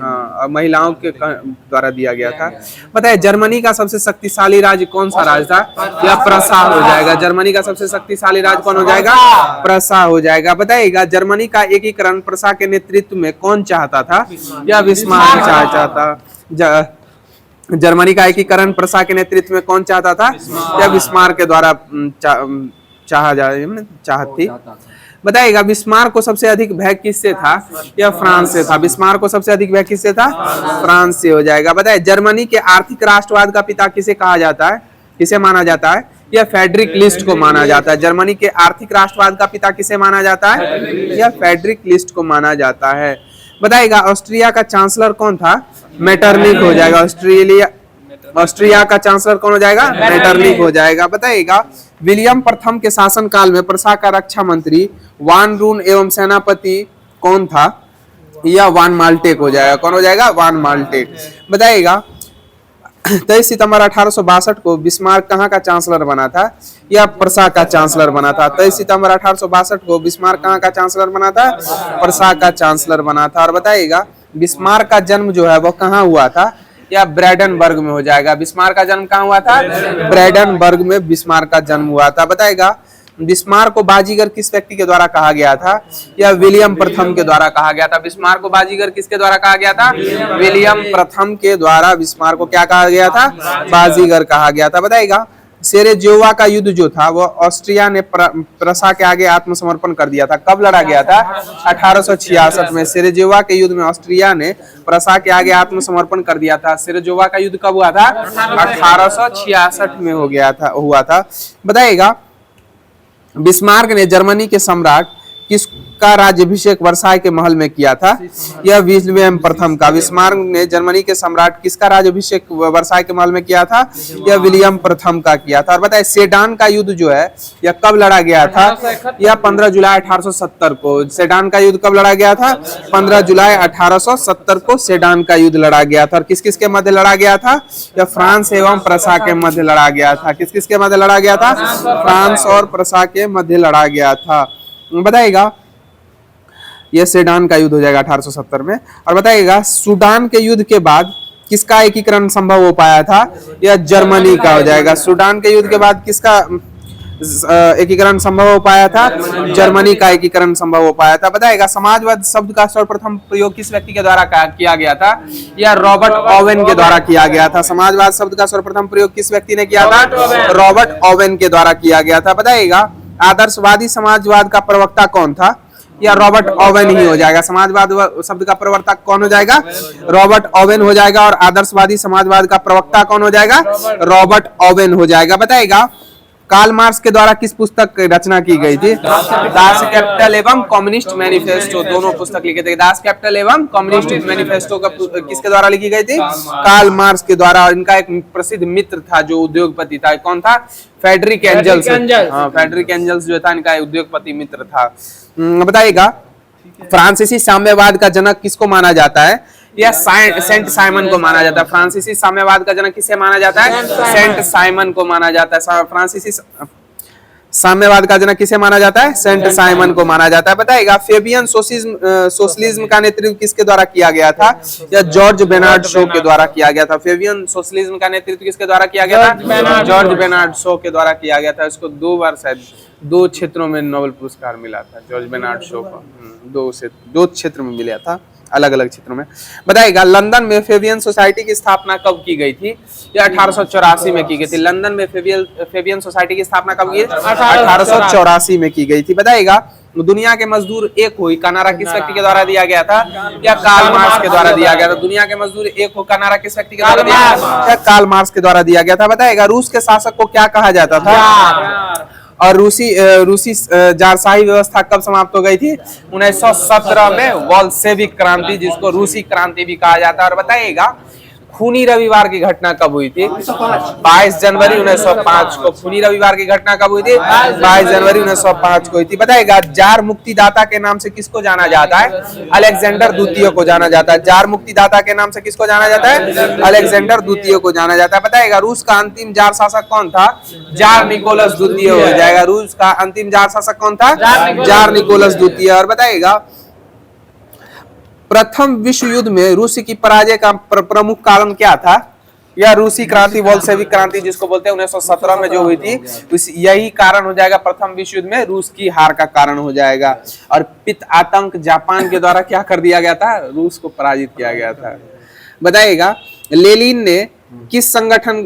हाँ और महिलाओं के द्वारा दिया गया था। बताइए जर्मनी का सबसे शक्तिशाली राज्य कौन सा राज्य था? यह प्रसा हो जाएगा। जर्मनी का सबसे शक्तिशाली राज्य कौन हो जाएगा? प्रसा हो जाएगा। बताइएगा जर्मनी का एकीकरण प्रसा के नेतृत्व में कौन चाहता था? या बिस्मार्क चाहता था। जर्मनी का एकीकरण प्रसा के नेतृत्व में कौन चाहता था? या बिस्मार्क के द्वारा चाहत थी। बताइएगा बिस्मार्क को सबसे अधिक भय किससे था? या फ्रांस से था। बिस्मार्क को सबसे अधिक भय किससे था? फ्रांस से हो जाएगा। बताइए जर्मनी के आर्थिक राष्ट्रवाद का पिता किसे कहा जाता है? किसे माना जाता है? यह फ्रेडरिक लिस्ट को माना जाता है। जर्मनी के आर्थिक राष्ट्रवाद का पिता किसे माना जाता है? यह फ्रेडरिक लिस्ट को माना जाता है। बताइएगा ऑस्ट्रिया का चांसलर कौन था? मेटरनिक हो जाएगा। ऑस्ट्रिया का चांसलर कौन हो जाएगा? मेटरनिक हो जाएगा। बताइएगा विलियम प्रथम के शासनकाल में प्रसा का रक्षा मंत्री वान रून एवं सेनापति कौन था? यह वान माल्टेक हो जाएगा। कौन हो जाएगा? वान माल्टेक। बताइएगा 23 सितंबर 1862 को बिस्मार्क कहाँ का चांसलर बना था? यह प्रसा का चांसलर बना था। 23 सितंबर 1862 को बिस्मार्क कहाँ का चांसलर बना था? प्रसा का चांसलर बना था। और बताइएगा बिस्मार्क का जन्म जो है वो कहाँ हुआ था? या ब्रेडेनबर्ग में हो जाएगा। बिस्मार्क का जन्म कहाँ हुआ था? ब्रेडेनबर्ग में बिस्मार्क का जन्म हुआ था। बताइएगा बिस्मार्क को बाजीगर किस व्यक्ति के द्वारा कहा गया था? या विलियम प्रथम के द्वारा कहा गया था। बिस्मार्क को बाजीगर किसके द्वारा कहा गया था? विलियम प्रथम के द्वारा बिस्मार्क को क्या कहा गया था? बाजीगर कहा गया था। बताइएगा सेरेजोवा का युद्ध जो था वो ऑस्ट्रिया ने प्रसा के आगे आत्मसमर्पण कर दिया था। कब लड़ा गया था? 1866 में। सेरेजोवा के युद्ध में ऑस्ट्रिया ने प्रसा के आगे आत्मसमर्पण कर दिया था। सेरेजोवा का युद्ध कब हुआ था? 1866 में हुआ था। बताइएगा बिस्मार्क ने जर्मनी के सम्राट का राज्याभिषेक वर्साय के महल में किया था? यह विलियम प्रथम का। बिस्मार्क ने जर्मनी के सम्राट किसका राज्याभिषेक वर्साय के महल में किया था? यह विलियम प्रथम का किया था। और बताइए सेडान का युद्ध जो है यह कब लड़ा गया था? यह 15 जुलाई 1870 को। सेडान का युद्ध कब लड़ा गया था? 15 जुलाई 1870 को सेडान का युद्ध लड़ा गया था। और किस किस के मध्य लड़ा गया था? यह फ्रांस एवं प्रसा के मध्य लड़ा गया था। किस किस के मध्य लड़ा गया था? फ्रांस और प्रसा के मध्य लड़ा गया था। बताइएगा यह सेडान का युद्ध हो जाएगा 1870 में। और बताइएगा सूडान के युद्ध के बाद किसका एकीकरण संभव हो पाया था? यह जर्मनी का हो जाएगा। सूडान के युद्ध के बाद किसका एकीकरण संभव हो पाया था? जर्मनी का एकीकरण संभव हो पाया था। बताइएगा समाजवाद शब्द का सर्वप्रथम प्रयोग किस व्यक्ति के द्वारा किया गया था? यह रॉबर्ट ओवेन के द्वारा किया गया था। समाजवाद शब्द का सर्वप्रथम प्रयोग किस व्यक्ति ने किया था? रॉबर्ट ओवेन के द्वारा किया गया था। बताइएगा आदर्शवादी समाजवाद का प्रवक्ता कौन था? या रॉबर्ट ओवेन ही हो जाएगा। समाजवाद शब्द का प्रवर्तक कौन हो जाएगा? रॉबर्ट ओवेन हो जाएगा। और आदर्शवादी समाजवाद का प्रवक्ता कौन हो जाएगा? रॉबर्ट ओवेन हो जाएगा। बताइएगा कार्ल मार्क्स के द्वारा किस पुस्तक की रचना की गई थी? दास कैपिटल एवं कम्युनिस्ट मैनिफेस्टो, दोनों पुस्तक लिखे थे। दास कैपिटल एवं कम्युनिस्ट मैनिफेस्टो का किसके द्वारा लिखी गई थी? कार्ल मार्क्स के द्वारा। और इनका एक प्रसिद्ध मित्र था जो उद्योगपति था, कौन था? Frederick angels. हाँ, फ्रेडरिक एंजल्स जो था इनका उद्योगपति मित्र था। बताइएगा फ्रांसीसी साम्यवाद का जनक किसको माना जाता है? या सेंट साइमन को माना जाता है। फ्रांसीसी साम्यवाद का जनक किसे माना जाता है? सेंट साइमन को माना जाता है। फ्रांसीसी साम्यवाद का जनक किसे माना जाता है? सेंट साइमन को माना जाता है। बताइएगा फेबियन सोशलिज्म का नेतृत्व किसके द्वारा किया गया था? या जॉर्ज बेनार्ड शो के द्वारा किया गया था। फेबियन सोशलिज्म का नेतृत्व किसके द्वारा किया गया था? जॉर्ज बेनार्ड शो के द्वारा किया गया था। इसको 2 बार शायद 2 क्षेत्रों में नोबेल पुरस्कार मिला था जॉर्ज बेनार्ड शो को। 2 क्षेत्र में मिला था, अलग अलग क्षेत्रों में। बताइएगा लंदन में फेबियन सोसाइटी की स्थापना कब की गई थी? यह 1884 में की गई थी। लंदन में फेबियन सोसाइटी की स्थापना कब की? 1884 में की गई थी। बताइएगा दुनिया के मजदूर एक हो का नारा किस व्यक्ति के द्वारा दिया गया था? या कार्ल मार्क्स के द्वारा दिया गया था। दुनिया के मजदूर एक हो का नारा किस व्यक्ति के द्वारा दिया गया? या कार्ल मार्क्स के द्वारा दिया गया था। बताइएगा रूस के शासक को क्या कहा जाता था? और रूसी जारशाही व्यवस्था कब समाप्त हो गई थी? 1917 में बोल्शेविक क्रांति, जिसको रूसी क्रांति भी कहा जाता है। और बताइएगा खूनी रविवार की घटना कब हुई थी? 22 जनवरी 1905 को। खूनी रविवार की घटना कब हुई थी? 22 जनवरी 1905 को हुई थी। बताइएगा जार मुक्तिदाता के नाम से किसको जाना जाता है? अलेक्जेंडर द्वितीय को जाना जाता है। जार मुक्तिदाता के नाम से किसको जाना जाता है? अलेक्जेंडर द्वितीय को जाना जाता है। बताइएगा रूस का अंतिम जार शासक कौन था? जार निकोलस द्वितीय हो जाएगा। रूस का अंतिम जार शासक कौन था? जार निकोलस द्वितीय। और बताइएगा प्रथम विश्व युद्ध में रूस की पराजय का प्रमुख कारण क्या था? यह रूसी क्रांति, बोल्शेविक क्रांति जिसको बोलते हैं 1917 में जो हुई थी, यही कारण हो जाएगा प्रथम विश्व युद्ध में रूस की हार का कारण हो जाएगा। और पित्त आतंक जापान के द्वारा क्या कर दिया गया था? रूस को पराजित किया गया था। बताइएगा लेनिन ने किस संगठन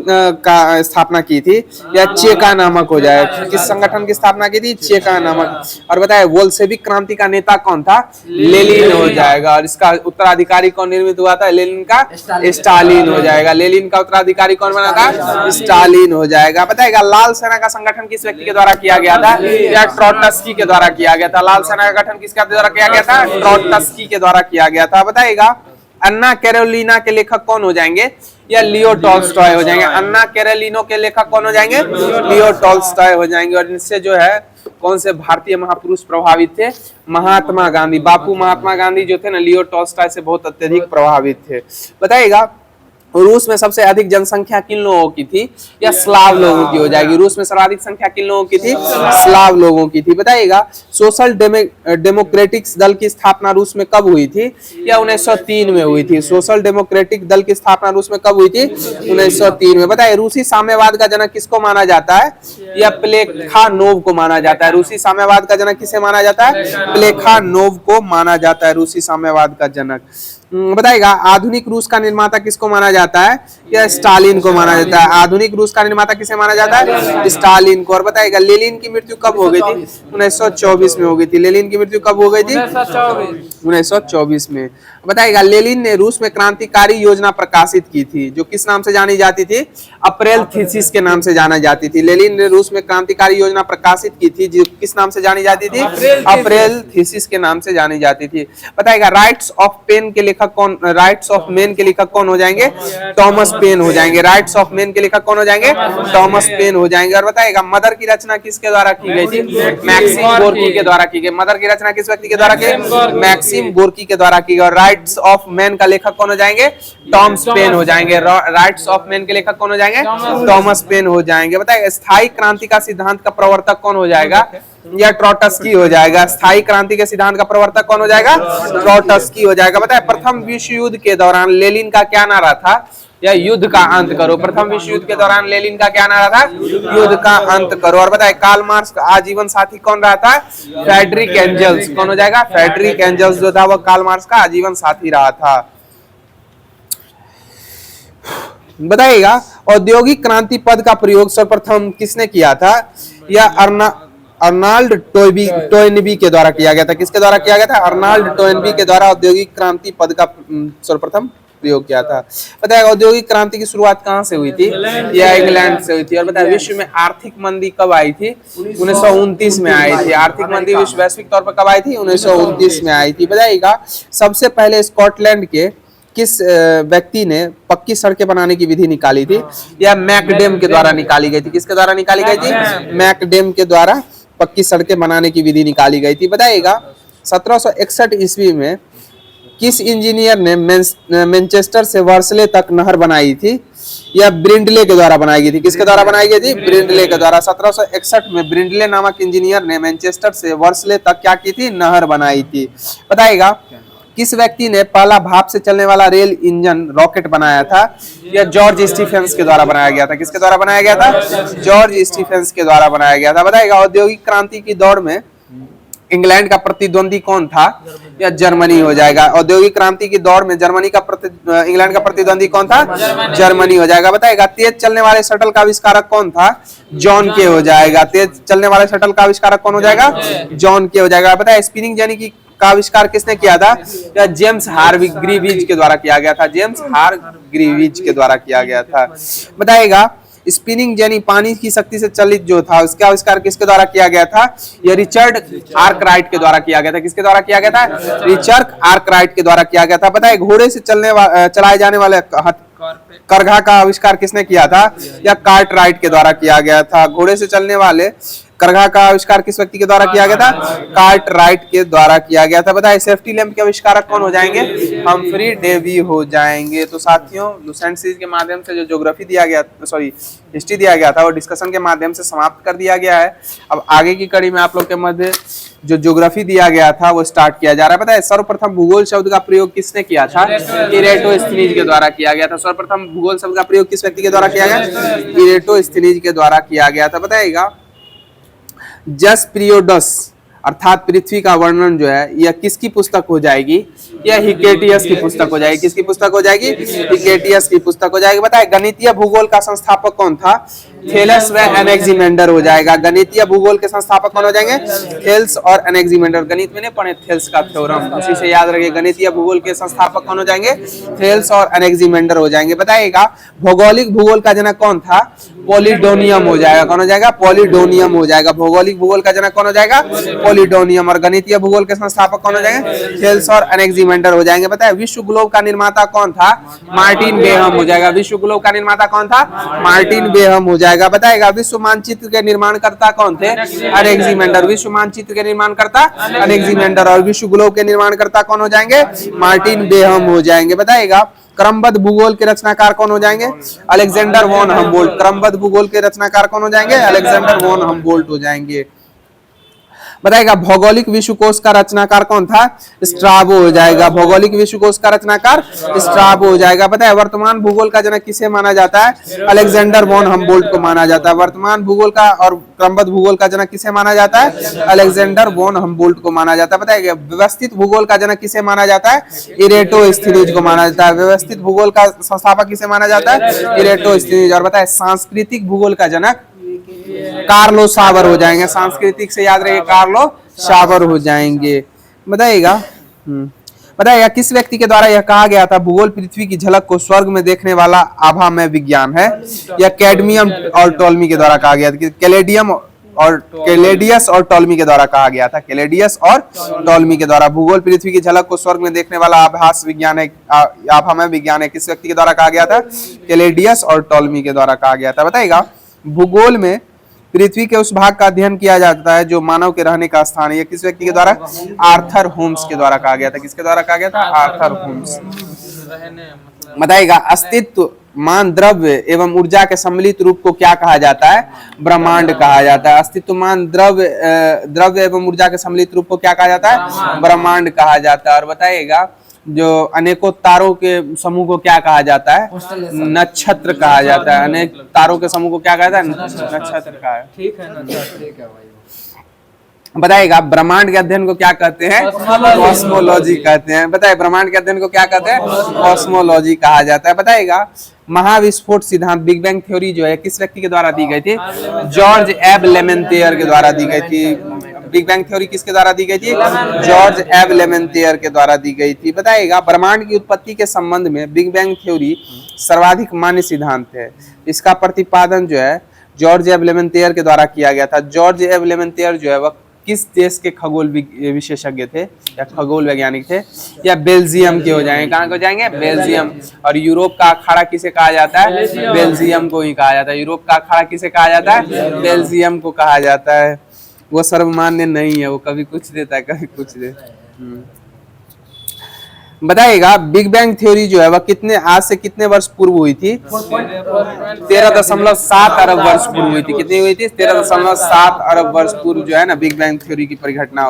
का स्थापना की थी? या चेका नामक हो जाए। किस संगठन की स्थापना की थी? चेका नामक। और बताए बोल्शेविक क्रांति का नेता कौन था? लेनिन हो जाएगा। और इसका उत्तराधिकारी कौन निर्मित हुआ था? लेनिन का स्टालिन हो जाएगा। लेनिन का उत्तराधिकारी कौन बना था? स्टालिन हो जाएगा। बताएगा लाल सेना का संगठन किस व्यक्ति के द्वारा किया गया था? या ट्रॉटस्की के द्वारा किया गया था। लाल सेना का गठन किसके द्वारा किया गया था? ट्रॉटस्की के द्वारा किया गया था। बताइएगा अन्ना कैरोलिना के लेखक कौन हो जाएंगे? या लियो टॉल्स्टॉय हो जाएंगे। अन्ना कैरोलिनो के लेखक कौन हो जाएंगे? लियो टॉल्स्टॉय हो जाएंगे। और इनसे जो है कौन से भारतीय महापुरुष प्रभावित थे? महात्मा गांधी। बापू महात्मा गांधी जो थे ना, लियो टॉल्स्टॉय से बहुत अत्यधिक प्रभावित थे। बताइएगा रूस में सबसे अधिक जनसंख्या किन लोगों की थी? या स्लाव लोगों की हो जाएगी। रूस में सर्वाधिक संख्या किन लोगों की थी? स्लाव लोगों की थी। बताइएगा सोशल डेमोक्रेटिक दल की स्थापना रूस में कब हुई थी? या 1903 में हुई थी। सोशल डेमोक्रेटिक दल की स्थापना रूस में कब हुई थी? 1903 में। बताइए रूसी साम्यवाद का जनक किसको माना जाता है? या प्लेखानोव को माना जाता है। रूसी साम्यवाद का जनक किसे माना जाता है? प्लेखानोव को माना जाता है रूसी साम्यवाद का जनक। बताइएगा आधुनिक रूस का निर्माता किसको माना जाता है? या स्टालिन को माना जाता है। आधुनिक रूस का निर्माता किसे माना जाता है? स्टालिन को। और बताएगा लेनिन की मृत्यु कब हो गई थी? 1924 में हो गई थी। लेनिन की मृत्यु कब हो गई थी? 1924 में। बताएगा लेनिन ने रूस में क्रांतिकारी योजना प्रकाशित की थी जो किस नाम से जानी जाती थी? अप्रैल थीसिस के नाम से जाना जाती थी। लेनिन ने रूस में क्रांतिकारी योजना प्रकाशित की थी जो किस नाम से जानी जाती थी? अप्रैल थीसिस के नाम से जानी जाती थी। बताएगा राइट्स ऑफ पेन के लेखक कौन? राइट्स ऑफ मैन के लेखक कौन हो जाएंगे? थॉमस पेन हो जाएंगे। राइट्स ऑफ मैन के लेखक कौन हो जाएंगे? थॉमस पेन हो जाएंगे। और बताएगा मदर की रचना किसके द्वारा की गई थी? मैक्सिम गोर्की के द्वारा की गई। मदर की रचना किस व्यक्ति के द्वारा की? मैक्सिम गोर्की के द्वारा की गई। और राइट्स ऑफ मैन का लेखक कौन हो जाएंगे? थॉमस पेन हो जाएंगे। राइट्स ऑफ मैन के लेखक कौन हो जाएंगे? थॉमस पेन हो जाएंगे। बताएगा स्थायी क्रांति का सिद्धांत का प्रवर्तक कौन हो जाएगा? या ट्रॉटस्की हो जाएगा। स्थायी क्रांति के सिद्धांत का प्रवर्तक कौन हो जाएगा? ट्रॉटस्की हो जाएगा। बताए प्रथम विश्व युद्ध के दौरान लेनिन का क्या नारा था? या युद्ध का अंत करो। प्रथम विश्व युद्ध के दौरान लेनिन का क्या नारा था? युद्ध का अंत करो। और बताए कार्ल मार्क्स का आजीवन साथी कौन रहा था? Frederick angels. कौन हो जाएगा? फ्रेडरिक एंजल्स जो था वो कार्ल मार्क्स का आजीवन साथी रहा था। बताइएगा औद्योगिक क्रांति पद का प्रयोग सर्वप्रथम किसने किया था? या अर्नाल्ड टोयनबी के द्वारा किया गया था। किसके द्वारा किया गया था? अर्नाल्ड टोयनबी के द्वारा औद्योगिक क्रांति पद का सर्वप्रथम प्रयोग किया था। बताया औद्योगिक क्रांति की शुरुआत कहां से हुई थी? या इंग्लैंड से हुई थी। और बताया विश्व में आर्थिक मंदी कब आई थी? 1929 में आई थी। आर्थिक मंदी विश्व वैश्विक तौर पर कब आई थी? 1929 में आई थी। बताइएगा सबसे पहले स्कॉटलैंड के किस व्यक्ति ने पक्की सड़कें बनाने की विधि निकाली थी? या मैकडेम के द्वारा निकाली गई थी। किसके द्वारा निकाली गई थी? मैकडेम के द्वारा पक्की सड़कें बनाने की विधि निकाली गई थी। बताइएगा 1761 ईस्वी में किस इंजीनियर ने मैनचेस्टर से वर्सले तक नहर बनाई थी? या ब्रिंडले के द्वारा बनाई गई थी। किसके द्वारा बनाई गई थी? ब्रिंडले के द्वारा। 1761 में ब्रिंडले नामक इंजीनियर ने मैनचेस्टर से वर्सले तक क्या की थी? नहर बनाई थी। बताइएगा किस व्यक्ति ने पहला भाप से चलने वाला रेल इंजन रॉकेट बनाया था? या जॉर्ज स्टीफेंस के द्वारा बनाया गया था। किसके द्वारा बनाया गया था? जॉर्ज स्टीफेंस के द्वारा बनाया गया था। बताइएगा औद्योगिक क्रांति की दौड़ में इंग्लैंड का प्रतिद्वंदी कौन था? या जर्मनी हो जाएगा। औद्योगिक क्रांति की दौड़ में इंग्लैंड का प्रतिद्वंदी कौन था? जर्मनी हो जाएगा। बताएगा तेज चलने वाले शटल का आविष्कारक कौन था? जॉन के हो जाएगा। तेज चलने वाले शटल का आविष्कारक कौन हो जाएगा? जॉन के हो जाएगा। बताए स्पिनिंग जेनी का आविष्कार किसने किया था? या जेम्स हारग्रीव्ज के द्वारा किया गया था। जेम्स हारग्रीव्ज के द्वारा किया गया था। बताएगा स्पिनिंग जेनी पानी की शक्ति से चलित जो था उसका आविष्कार किसके द्वारा किया गया था? यह रिचर्ड आर्कराइट के द्वारा किया गया था। किसके द्वारा किया गया था? रिचर्ड आर्कराइट के द्वारा किया गया था। बताए घोड़े से चलाए जाने वाले करघा का आविष्कार किसने किया था? या कार्टराइट के द्वारा किया गया था। घोड़े से चलने वाले करघा का आविष्कार किस व्यक्ति के द्वारा किया गया था? कार्टराइट के द्वारा किया गया था। बताइए सेफ्टी लैंप के आविष्कारक कौन हो जाएंगे? हम्फ्री डेवी हो जाएंगे। तो साथियों लुसेंट सीरीज के माध्यम से जो ज्योग्राफी दिया गया, हिस्ट्री दिया गया था वो डिस्कशन के माध्यम से समाप्त कर दिया गया है। अब आगे की कड़ी में आप लोग के मध्य जो ज्योग्राफी दिया गया था वो स्टार्ट किया जा रहा है। पता है सर्वप्रथम भूगोल शब्द का प्रयोग किसने किया था? इरेटोस्थनीज के द्वारा किया गया था। सर्वप्रथम भूगोल शब्द का प्रयोग किस व्यक्ति के द्वारा किया गया? इरेटोस्थनीज के द्वारा किया गया था। बताइएगा जस पीरियोडस अर्थात पृथ्वी का वर्णन जो है यह किसकी पुस्तक हो जाएगी? यह हिकेटियस की पुस्तक हो जाएगी। किसकी पुस्तक हो जाएगी? हिकेटियस की पुस्तक हो जाएगी। बताए गणितीय भूगोल का संस्थापक कौन था? थेलस व एनेक्सिमेंडर हो जाएगा। गणितीय भूगोल के संस्थापक कौन हो जाएंगे? थेल्स और एनेक्सिमेंडर। गणित में नहीं पढ़े थेल्स का थ्योरम, उसी से याद रखिए। गणितीय भूगोल के संस्थापक कौन हो जाएंगे? थेल्स और एनेक्सिमेंडर हो जाएंगे। बताइएगा भौगोलिक भूगोल का जनक कौन था? पॉलीडोनियम हो जाएगा। कौन हो जाएगा? पॉलीडोनियम हो जाएगा। भौगोलिक भूगोल का जनक कौन हो जाएगा? पॉलीडोनियम। और गणितीय भूगोल के संस्थापक कौन हो जाएंगे? थेल्स और एनेक्सिमेंडर हो जाएंगे। बताए विश्व ग्लोब का निर्माता कौन था? मार्टिन बेहम हो जाएगा। विश्व ग्लोब का निर्माता कौन था? मार्टिन बेहम हो जाएगा। बताएगा विश्व मानचित्र के निर्माणकर्ता कौन थे? एनेक्सिमेंडर। विश्व मानचित्र के निर्माणकर्ता एनेक्सिमेंडर। और विश्व ग्लोब के निर्माणकर्ता कौन हो जाएंगे? मार्टिन बेहम हो जाएंगे। बताएगा क्रमबद्ध भूगोल के रचनाकार कौन हो जाएंगे? Alexander von Humboldt. क्रमबद्ध भूगोल के रचनाकार कौन हो जाएंगे? अलेक्जेंडर वॉन हम्बोल्ट हो जाएंगे। बताएगा भौगोलिक विश्वकोश का रचनाकार कौन था? स्ट्राबो हो जाएगा। भौगोलिक विश्वकोश का रचनाकार स्ट्राबो हो जाएगा। पता है वर्तमान भूगोल का जनक किसे माना जाता है? अलेक्जेंडर वॉन हम्बोल्ट को माना जाता है। वर्तमान भूगोल का और क्रमबद्ध भूगोल का जनक किसे माना जाता है? अलेक्जेंडर वॉन हम्बोल्ट को माना जाता है। बताइए व्यवस्थित भूगोल का जनक किसे माना जाता है? इरेटोस्थेनीज को माना जाता है। व्यवस्थित भूगोल का संस्थापक किसे माना जाता है? इरेटोस्थेनीज। और बताए सांस्कृतिक भूगोल का जनक कार्लो सावर हो जाएंगे। सांस्कृतिक से याद रहिए कार्लो सावर हो जाएंगे। बताइएगा बताइएगा किस व्यक्ति के द्वारा यह कहा गया था भूगोल पृथ्वी की झलक को स्वर्ग में देखने वाला आभामय विज्ञान है? यह कैडमियम और टॉलमी के द्वारा कहा गया था। कैलेडियम और कैलेडियस और टॉलमी के द्वारा कहा गया था। कैलेडियस और टॉलमी के द्वारा भूगोल पृथ्वी की झलक को स्वर्ग में देखने वाला आभास विज्ञान है, आभामय विज्ञान है। किस व्यक्ति के द्वारा कहा गया था? कैलेडियस और टॉलमी के द्वारा कहा गया था। बताइएगा भूगोल में पृथ्वी के उस भाग का अध्ययन किया जाता है जो मानव के रहने का स्थान है। ये किस व्यक्ति के द्वारा? आर्थर होम्स के द्वारा कहा गया था। किसके द्वारा कहा गया था? Arthur Holmes. बताइएगा अस्तित्व मान द्रव्य एवं ऊर्जा के सम्मिलित रूप को क्या कहा जाता है? ब्रह्मांड कहा जाता है। अस्तित्वमान द्रव्य एवं ऊर्जा के सम्मिलित रूप को क्या कहा जाता है? ब्रह्मांड कहा जाता है। और बताइएगा जो अनेकों तारों के समूह को क्या कहा जाता है? नक्षत्र कहा जाता है। अनेक तारों के समूह को क्या कहा जाता है? नक्षत्र कहा है। ठीक है बताइएगा ब्रह्मांड के अध्ययन को क्या कहते हैं? कॉस्मोलॉजी कहते हैं। बताइए ब्रह्मांड के अध्ययन को क्या कहते हैं? कॉस्मोलॉजी कहा जाता है। बताइएगा महाविस्फोट सिद्धांत बिग बैंग थ्योरी जो है किस व्यक्ति के द्वारा दी गई थी? जॉर्ज एब लेमेंटियर के द्वारा दी गई थी। बिग बैंग थ्योरी किसके द्वारा दी गई थी? जॉर्ज एब लेमेंटियर के द्वारा दी गई थी। बताइएगा ब्रह्मांड की उत्पत्ति के संबंध में बिग बैंग थ्योरी सर्वाधिक मान्य सिद्धांत है। इसका प्रतिपादन जो है जॉर्ज एब लेमेंटियर के द्वारा किया गया था। जॉर्ज एब लेमेंटियर जो है वह किस देश के खगोल विशेषज्ञ थे या खगोल वैज्ञानिक थे? या बेल्जियम के हो जाएंगे। कहाँ हो जाएंगे? बेल्जियम। और यूरोप का अखाड़ा किसे कहा जाता है? बेल्जियम को ही कहा जाता है। यूरोप का अखाड़ा किसे कहा जाता है? बेल्जियम को कहा जाता है। वो सर्वमान्य नहीं है, वो कभी कुछ देता है कभी कुछ देता है। बताइएगा बिग बैंग थ्योरी जो है वह कितने आज से कितने वर्ष पूर्व हुई थी? 13.7 अरब वर्ष पूर्व हुई थी। कितनी हुई थी? 13.7 अरब वर्ष पूर्व जो है ना बिग बैंग थ्योरी की परिघटना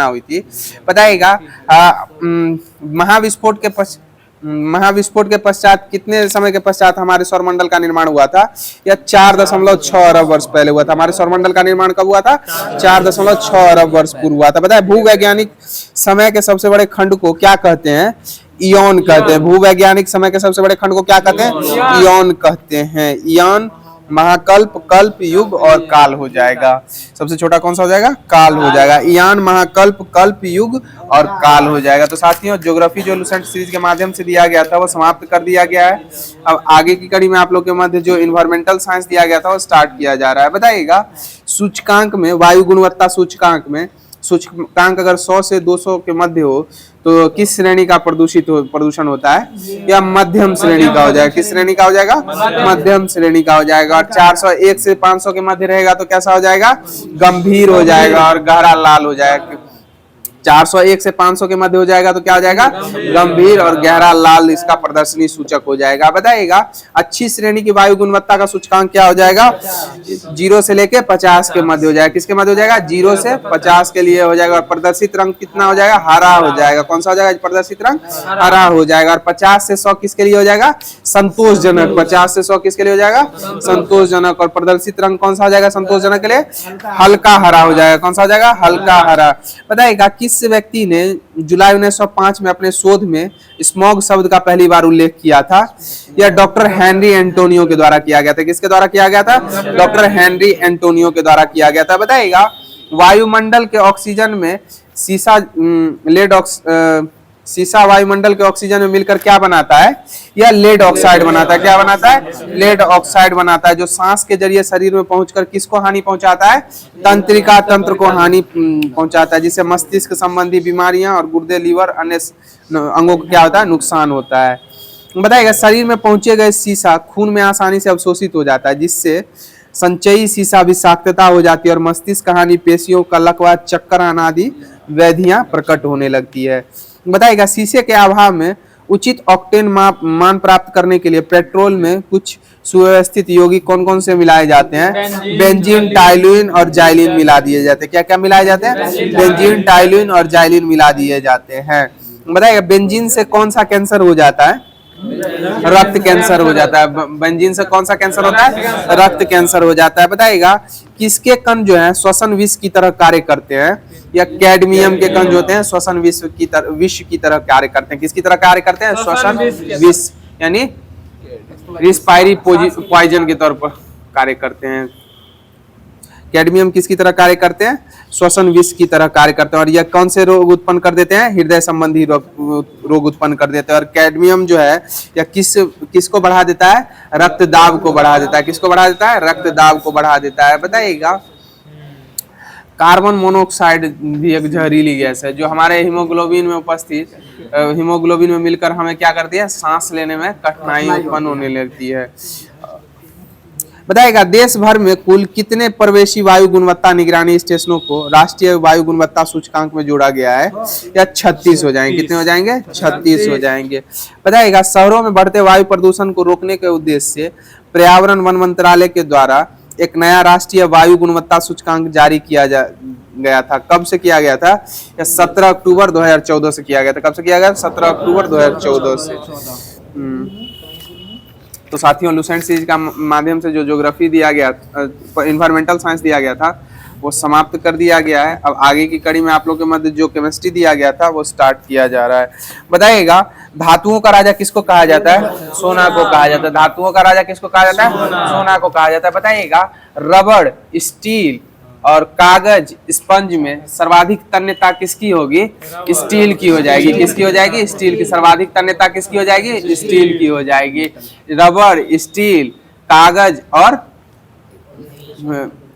हुई थी। बताइएगा महाविस्फोट के पश्चात कितने समय के पश्चात हमारे सौरमंडल का निर्माण हुआ था? या 4.6 अरब वर्ष पहले हुआ था। हमारे सौरमंडल का निर्माण कब हुआ था? 4.6 अरब वर्ष पूर्व हुआ था। बताए भूवैज्ञानिक समय के सबसे बड़े खंड को क्या कहते हैं? इयॉन कहते हैं। भूवैज्ञानिक समय के सबसे बड़े खंड को क्या कहते हैं? इयॉन कहते हैं। इयॉन महाकल्प, कल्प, युग और काल हो जाएगा। सबसे छोटा कौन सा हो जाएगा? काल हो जाएगा। इयान, महाकल्प, कल्प, युग और काल हो जाएगा। तो साथियों ज्योग्राफी जो लुसेंट सीरीज के माध्यम से दिया गया था वो समाप्त कर दिया गया है। अब आगे की कड़ी में आप लोग के मध्य जो इन्वायरमेंटल साइंस दिया गया था वो स्टार्ट किया जा रहा है। बताइएगा सूचकांक में वायु गुणवत्ता सूचकांक अगर 100 से 200 के मध्य हो तो किस श्रेणी का प्रदूषण होता है? या मध्यम श्रेणी का हो जाएगा। किस श्रेणी का हो जाएगा? मध्यम श्रेणी का हो जाएगा। और 401 से 500 के मध्य रहेगा तो कैसा हो जाएगा? गंभीर हो जाएगा और गहरा लाल हो जाएगा। 401 से 500 के मध्य हो जाएगा तो क्या हो जाएगा? गंभीर और गहरा लाल इसका प्रदर्शनी सूचक हो जाएगा। बताइएगा अच्छी श्रेणी की वायु गुणवत्ता का सूचकांक क्या हो जाएगा? 0 से लेके 50 के मध्य हो जाएगा। किसके मध्य हो जाएगा? 0 से 50 के लिए हो जाएगा। और प्रदर्शित रंग कितना हो जाएगा? हरा हो जाएगा। कौन सा हो जाएगा? प्रदर्शित रंग हरा हो जाएगा। और 50 से 100 किसके लिए हो जाएगा? संतोषजनक। 50 से 100 किसके लिए हो जाएगा? संतोषजनक। और प्रदर्शित रंग कौन सा हो जाएगा संतोषजनक के लिए? हल्का हरा हो जाएगा। कौन सा हो जाएगा? हल्का हरा। बताइएगा किस व्यक्ति ने जुलाई 1905 में अपने शोध में स्मॉग शब्द का पहली बार उल्लेख किया था? यह डॉक्टर हेनरी एंटोनियो के द्वारा किया गया था। किसके द्वारा किया गया था? डॉक्टर हेनरी एंटोनियो के द्वारा किया गया था। बताइएगा वायुमंडल के ऑक्सीजन में सीसा वायुमंडल के ऑक्सीजन में मिलकर क्या बनाता है? यह लेड ऑक्साइड बनाता है। क्या बनाता है? लेड ऑक्साइड बनाता है, जो सांस के जरिए शरीर में पहुंचकर किसको हानि पहुंचाता है? तंत्रिका तंत्र को हानि पहुंचाता है, जिससे मस्तिष्क संबंधी बीमारियां और गुर्दे, लीवर, अन्य अंगों को क्या होता है? नुकसान होता है। बताइएगा शरीर में पहुंचे गए सीसा खून में आसानी से अवशोषित हो जाता है, जिससे संचयी सीसा विषाक्तता हो जाती है और मस्तिष्क हानि, पेशियों का लकवा, चक्कर आना आदि व्याधियां प्रकट होने लगती है। बताइएगा शीशे के अभाव में उचित ऑक्टेन मान प्राप्त करने के लिए पेट्रोल में कुछ सुव्यवस्थित यौगिक कौन कौन से मिलाए जाते हैं? बेंजीन, टाइलुइन और जाइलिन मिला दिए जाते हैं। क्या क्या मिलाए जाते हैं? बेंजीन, टाइलुइन और जाइलिन मिला दिए जाते हैं। बताइएगा बेंजीन से कौन सा कैंसर हो जाता है? रक्त कैंसर हो जाता है। बेंजीन से कौन सा कैंसर होता है? रक्त कैंसर हो जाता है। बताइएगा किसके कण जो है श्वसन विष की तरह कार्य करते हैं? या कैडमियम के कण जो होते हैं श्वसन विष की तरह कार्य करते हैं। किसकी तरह कार्य करते हैं? श्वसन विष, यानी रिस्पायरी पॉइजन के तौर पर कार्य करते हैं। कैडमियम किसकी तरह कार्य करते हैं? श्वसन विष की तरह कार्य करते हैं। और यह कौन से रोग उत्पन्न कर देते हैं? हृदय संबंधी रोग उत्पन्न कर देते हैं। और कैडमियम जो है या किसको बढ़ा देता है? रक्तदाब को बढ़ा देता है। किसको बढ़ा देता है? रक्तदाब को बढ़ा देता है। बताइएगा कार्बन मोनोऑक्साइड भी एक जहरीली गैस है जो हमारे हीमोग्लोबिन में उपस्थित हीमोग्लोबिन में मिलकर हमें क्या करती है? सांस लेने में कठिनाई उत्पन्न होने लगती है। बताएगा देश भर में कुल कितने प्रवेशी वायु गुणवत्ता निगरानी स्टेशनों को राष्ट्रीय वायु गुणवत्ता सूचकांक में जोड़ा गया है? या 36 हो जाएंगे। कितने हो जाएंगे? 36 हो जाएंगे। बताएगा शहरों में बढ़ते वायु प्रदूषण को रोकने के उद्देश्य से पर्यावरण वन मंत्रालय के द्वारा एक नया राष्ट्रीय वायु गुणवत्ता सूचकांक जारी किया गया था। कब से किया गया था? 17 अक्टूबर 2014 से किया गया था। कब से किया गया? 17 अक्टूबर 2014 से। तो साथियों लुसेंट सीरीज का माध्यम से जो ज्योग्राफी दिया गया, इन्वायरमेंटल साइंस दिया गया था वो समाप्त कर दिया गया है। अब आगे की कड़ी में आप लोगों के मध्य जो केमिस्ट्री दिया गया था वो स्टार्ट किया जा रहा है। बताइएगा धातुओं का राजा किसको कहा जाता है? सोना को कहा जाता है। धातुओं का राजा किसको कहा जाता है? सोना को कहा जाता है। बताइएगा रबड़, स्टील और कागज, स्पंज में सर्वाधिक तन्यता किसकी होगी? स्टील की हो जाएगी। किसकी हो जाएगी? स्टील की। सर्वाधिक तन्यता किसकी हो जाएगी? स्टील की हो जाएगी। रबड़, स्टील, कागज और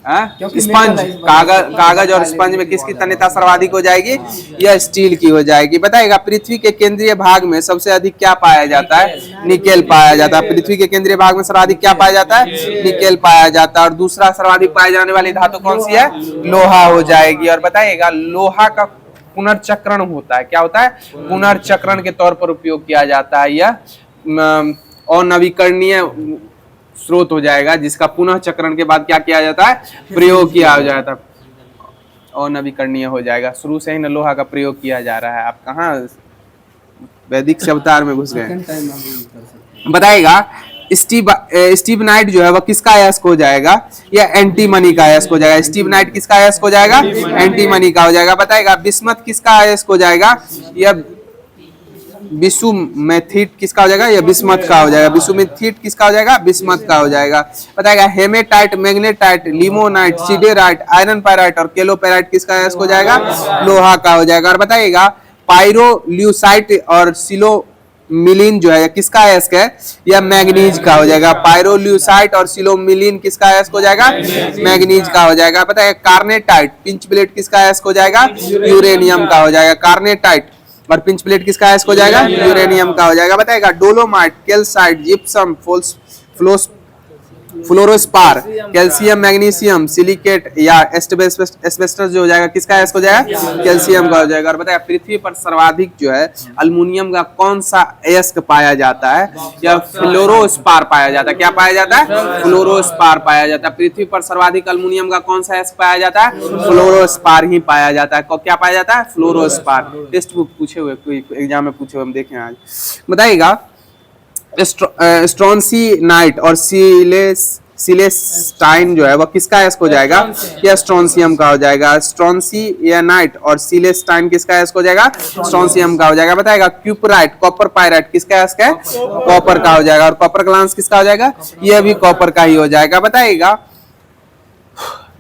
स्पंज, कागज और स्पंज में किसकी तन्यता सर्वाधिक हो जाएगी? यह स्टील की हो जाएगी। बताइएगा पृथ्वी के केंद्रीय भाग में सबसे अधिक क्या पाया जाता है? निकेल पाया जाता है। पृथ्वी के केंद्रीय भाग में सर्वाधिक क्या पाया जाता है? निकेल पाया जाता है। और दूसरा सर्वाधिक पाई जाने वाली धातु कौन सी है? लोहा हो जाएगी। और बताइएगा लोहा का पुनर्चक्रण होता है। क्या होता है? पुनर्चक्रण के तौर पर उपयोग किया जाता है। यह अनवीकरणीय स्रोत हो जाएगा जिसका पुनः चक्रण के बाद क्या किया जाता है? प्रयोग किया जाता है। अनवीकरणीय हो जाएगा। शुरू से ही न लोहा का प्रयोग किया जा रहा है। आप कहाँ वैदिक अवतार में घुस गए? बताइएगा स्टीबनाइट जो है वह किसका अयस्क हो जाएगा? या एंटीमनी का अयस्क हो जाएगा। स्टीबनाइट किसका अयस्क हो जाएगा? एंटीमनी का हो जाएगा। बताइएगा बिस्मथ किसका अयस्क हो जाएगा? या बिसुमेथिट किसका हो जाएगा? या बिस्मथ का हो जाएगा। बिसुमेथिट किसका हो जाएगा? बिस्मथ का हो जाएगा। बताएगा hematite, magnetite, limonite, siderite, iron pyrite और केलोपेराइट किसका अयस्क हो जाएगा? लोहा का हो जाएगा। और बताइएगा पायरोल्यूसाइट और सिलोमिलिन जो है किसका अयस्क है? या मैग्नीज का हो जाएगा। पायरोल्यूसाइट और सिलोमिलिन किसका अयस्क हो जाएगा? मैग्नीज का हो जाएगा। बताइए कार्नेटाइट, पिंच प्लेट किसका अयस्क हो जाएगा? यूरेनियम का हो जाएगा। कार्नेटाइट और पिंच प्लेट किसका अयस्क हो जाएगा? यूरेनियम का हो जाएगा। बताएगा dolomite, calcite, gypsum, fluorspar, calcium, magnesium, silicate या एस्बेस्टस जो हो जाएगा किसका अयस्क हो जाएगा? कैल्शियम का हो जाएगा। और बताएगा पृथ्वी पर सर्वाधिक जो है अल्युमिनियम का कौन सा अयस्क पाया जाता है? या फ्लोरोस्पार पाया जाता है। क्या पाया जाता है? फ्लोरोस्पार पाया जाता है। पृथ्वी पर सर्वाधिक अल्युमिनियम का कौन सा अयस्क पाया जाता है? फ्लोरोस्पार ही पाया जाता है। क्या पाया जाता है? फ्लोरोस्पार। टेक्स्ट बुक पूछे हुए, कोई एग्जाम में पूछे हुए, हम देखें आज। बताइएगा स्ट्रोंसिनाइट और सिलेस्टाइन जो है वह किसका अयस्क हो जाएगा? या स्ट्रोंसियम का हो जाएगा। स्ट्रोंसिनाइट और सिलेस्टाइन किसका अयस्क हो जाएगा? स्ट्रोंसियम का हो जाएगा। बताएगा क्यूपराइट, कॉपर पायराइट किसका अयस्क है? कॉपर का हो जाएगा। और कॉपर ग्लांस किसका हो जाएगा? यह भी कॉपर का ही हो जाएगा। बताइएगा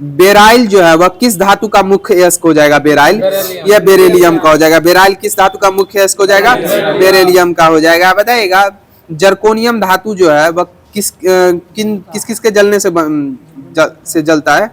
बेराइल जो है वह किस धातु का मुख्य अयस्क हो जाएगा? बेराइल या बेरिलियम का हो जाएगा। बेराइल किस धातु का मुख्य अयस्क हो जाएगा? बेरिलियम का हो जाएगा। बताइएगा जर्कोनियम धातु जो है वह किस के जलने से जलता है?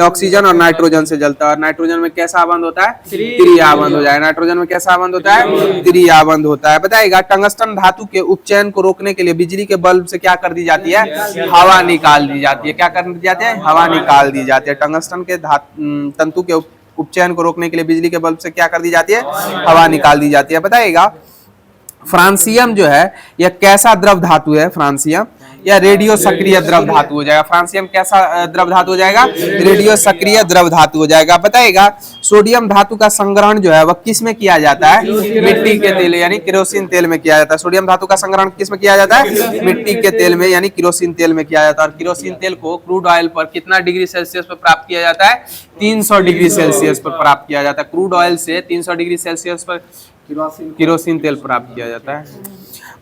ऑक्सीजन और नाइट्रोजन से जलता है। और नाइट्रोजन में कैसा आबंध होता है? त्रिआबंध हो जाएगा। नाइट्रोजन में कैसा आबंध होता है? त्रिआबंध होता है। बताइएगा टंगस्टन धातु के उपचयन को रोकने के लिए बिजली के बल्ब से क्या कर दी जाती है? हवा निकाल दी जाती है। क्या कर दी जाती है? हवा निकाल दी जाती है। टंगस्टन के तंतु के उपचयन को रोकने के लिए बिजली के बल्ब से क्या कर दी जाती है? हवा निकाल दी जाती है। बताइएगा फ्रांसियम जो है यह कैसा द्रव धातु है? फ्रांसियम या रेडियो सक्रिय द्रव धातु हो जाएगा। फ्रांसियम कैसा द्रव धातु हो जाएगा? रेडियो सक्रिय द्रव धातु हो जाएगा। बताइएगा सोडियम धातु का संग्रहण जो है वह किस में किया जाता है? मिट्टी के तेल यानी केरोसिन तेल में किया जाता है। सोडियम धातु का संग्रहण किस में किया जाता है? मिट्टी के तेल में यानी केरोसिन तेल में किया जाता है। और केरोसिन तेल को क्रूड ऑयल पर कितना डिग्री सेल्सियस पर प्राप्त किया जाता है? 300 डिग्री सेल्सियस पर प्राप्त किया जाता है। क्रूड ऑयल से 300 डिग्री सेल्सियस पर केरोसिन तेल प्राप्त किया जाता है।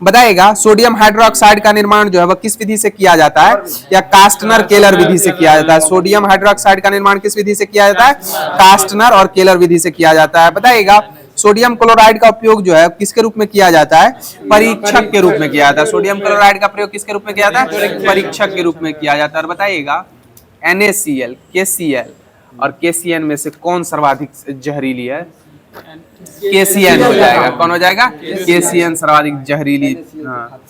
बताइएगा सोडियम हाइड्रोक्साइड का निर्माण जो है वह किस विधि से किया जाता है? या कास्टनर केलर विधि से किया जाता है। सोडियम हाइड्रोक्साइड का निर्माण किस विधि से किया जाता है? कास्टनर और केलर विधि से किया जाता है। बताइएगा सोडियम क्लोराइड का उपयोग जो है किसके रूप में किया जाता है? परीक्षक के रूप में किया जाता है। सोडियम क्लोराइड का प्रयोग किसके रूप में किया जाता है? परीक्षक के रूप में किया जाता है। और बताइएगा NaCl, KCl और KCN में से कौन सर्वाधिक जहरीली है? KCN हो जाएगा। कौन हो जाएगा? KCN सर्वाधिक जहरीली। हाँ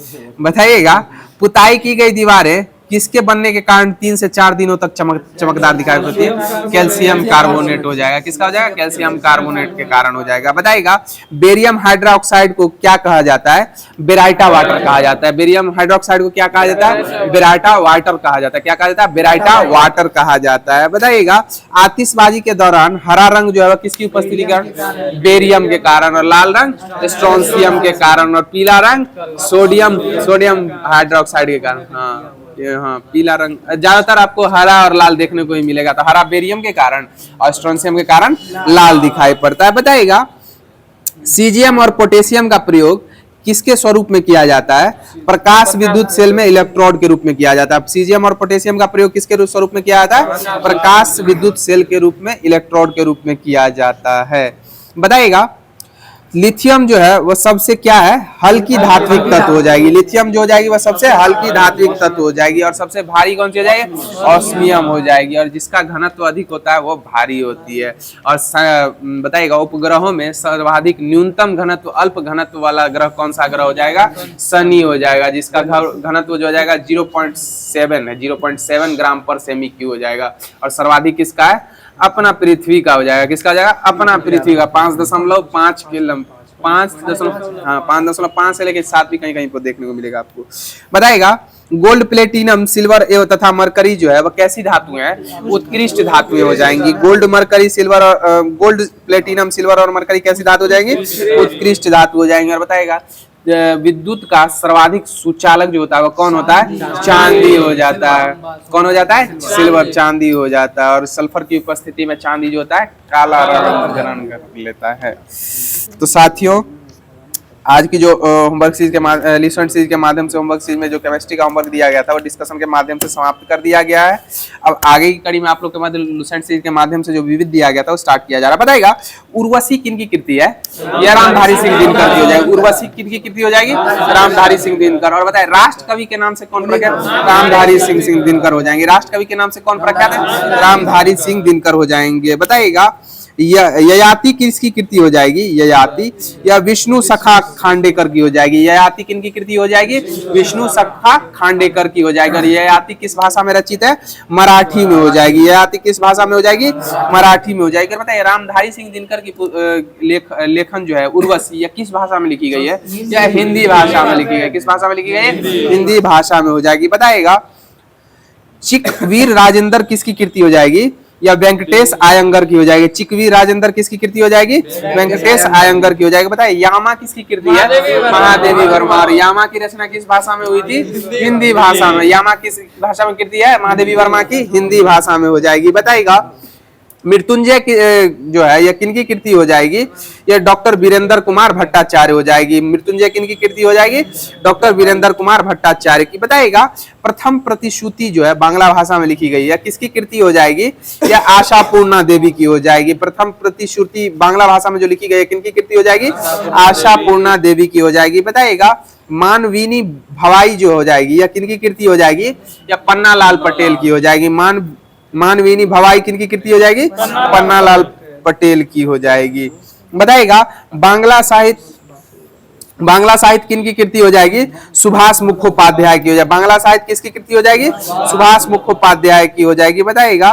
बताइएगा पुताई की गई दीवारें किसके बनने के कारण 3 से 4 दिनों तक चमकदार दिखाई पड़ती है? कैल्शियम कार्बोनेट हो जाएगा। किसका हो जाएगा? कैल्शियम कार्बोनेट के कारण हो जाएगा। बताइएगा बेरियम हाइड्रोक्साइड को क्या कहा जाता है? बेराइटा वाटर कहा जाता है। बेरियम हाइड्रोक्साइड को क्या कहा जाता है? बेराइटा वाटर कहा जाता है। क्या कहा जाता है? बेराइटा वाटर कहा जाता है। बताइएगा आतिशबाजी के दौरान हरा रंग जो है किसकी उपस्थिति के कारण? बेरियम के कारण। और लाल रंग स्ट्रोंसियम के कारण। और पीला रंग सोडियम हाइड्रोक्साइड के कारण। हाँ पीला रंग ज्यादातर आपको हरा और लाल देखने को ही मिलेगा। तो हरा बेरियम के कारण और स्ट्रोंसियम के कारण लाल दिखाई पड़ता है। बताइएगा सीजियम और पोटेशियम का प्रयोग किसके स्वरूप में किया जाता है? प्रकाश विद्युत सेल में इलेक्ट्रोड के रूप में किया जाता है। सीजियम और पोटेशियम का प्रयोग किसके स्वरूप में किया जाता है? प्रकाश विद्युत सेल के रूप में इलेक्ट्रोड के रूप में किया जाता है। बताइएगा लिथियम जो है वह सबसे क्या है? हल्की धात्विक तत्व हो जाएगी। लिथियम जो हो जाएगी वह सबसे हल्की धात्विक तत्व हो जाएगी। और सबसे भारी कौन सी हो जाएगी? ऑस्मियम हो जाएगी। और जिसका घनत्व अधिक होता है वो भारी होती है। और बताइएगा उपग्रहों में सर्वाधिक न्यूनतम घनत्व अल्प घनत्व वाला ग्रह कौन सा ग्रह हो जाएगा? शनि हो जाएगा। जिसका घनत्व जो हो जाएगा 0.7 है। 0.7 ग्राम पर सेमी क्यूब हो जाएगा। और सर्वाधिक किसका है? अपना पृथ्वी का हो जाएगा। किसका हो जाएगा? अपना पृथ्वी का 5.5 किलो 5.5 से लेकर 7 भी कहीं कहीं पर देखने को मिलेगा आपको। बताइएगा गोल्ड प्लेटिनम सिल्वर एवं तथा मरकरी जो है वह कैसी धातु है? उत्कृष्ट धातुएं हो जाएंगी। गोल्ड मरकरी सिल्वर और गोल्ड प्लेटिनम सिल्वर और मरकरी कैसी धातु हो जाएंगी? उत्कृष्ट धातु हो जाएंगे। और बताइएगा विद्युत का सर्वाधिक सुचालक जो होता है वो कौन होता है? चांदी हो जाता है। कौन हो जाता है? सिल्वर चांदी हो जाता है। और सल्फर की उपस्थिति में चांदी जो होता है काला रंग ग्रहण कर लेता है। तो साथियों आज की जो होमवर्क सीरीज के लिसन सीरीज के माध्यम से होमवर्क सीरीज में जो केमिस्ट्री का होमवर्क दिया गया था वो डिस्कशन के माध्यम से समाप्त कर दिया गया है। अब आगे की कड़ी में आप लोग के मध्य लिसन सीरीज के माध्यम से जो विविध दिया गया था वो स्टार्ट किया जा रहा है। बताइएगा उर्वशी किन की कृति है? यह रामधारी सिंह दिनकर की हो जाएगी। उर्वशी किन की कृति हो जाएगी? रामधारी सिंह दिनकर। और बताए राष्ट्र कवि के नाम से कौन प्रख्यात? रामधारी सिंह दिनकर हो जाएंगे। राष्ट्र कवि के नाम से कौन प्रख्यात है? रामधारी सिंह दिनकर हो जाएंगे। बताइएगा ययाति किसकी कृति हो जाएगी? ययाति या विष्णु सखा खांडेकर की हो जाएगी। ययाति किन की कृति हो जाएगी? विष्णु सखा खांडेकर की हो जाएगी। और ययाति किस भाषा में रचित है? मराठी में हो जाएगी। ययाति किस भाषा में हो जाएगी? मराठी में हो जाएगी। बताइए रामधारी सिंह दिनकर की लेखन जो है उर्वशी या किस भाषा में लिखी गई है? या हिंदी भाषा में लिखी गई है। किस भाषा में लिखी गई है? हिंदी भाषा में हो जाएगी। बताइएगा चिकवीर राजेंद्र किसकी कृति हो जाएगी? या वेंकटेश आयंगर की हो जाएगी। चिकवी राजेंद्र किसकी कृति हो जाएगी? वेंकटेश आयंगर की हो जाएगी। बताइए यामा किसकी कृति है? महादेवी वर्मा। और यामा की रचना किस भाषा में हुई थी? हिंदी भाषा में। यामा किस भाषा में कृति है? महादेवी वर्मा की हिंदी भाषा में हो जाएगी। बताइएगा मृत्युंजय जो है यह किनकी कृति हो जाएगी? यह डॉक्टर वीरेंद्र कुमार भट्टाचार्य हो जाएगी। मृत्युंजय किनकी कृति हो जाएगी? डॉक्टर वीरेंद्र कुमार भट्टाचार्य की। बताइएगा प्रथम प्रतिश्रुति जो है बांग्ला भाषा में लिखी गई है किसकी कृति हो जाएगी? यह आशापूर्णा देवी की हो जाएगी। प्रथम प्रतिश्रुति बांग्ला भाषा में जो लिखी गई है किनकी कृति हो जाएगी? आशापूर्णा देवी की हो जाएगी। बताइएगा मानवीनी भवाई जो हो जाएगी यह किनकी कृति हो जाएगी? या पन्नालाल पटेल की हो जाएगी। मानवीनी भवाई किनकी कृति हो जाएगी? पन्नालाल पटेल की हो जाएगी। बताइएगा बांग्ला साहित्य किनकी कृति हो जाएगी? सुभाष मुखोपाध्याय की हो जाएगी। बांग्ला साहित्य किसकी कृति हो जाएगी? सुभाष मुखोपाध्याय की हो जाएगी। बताइएगा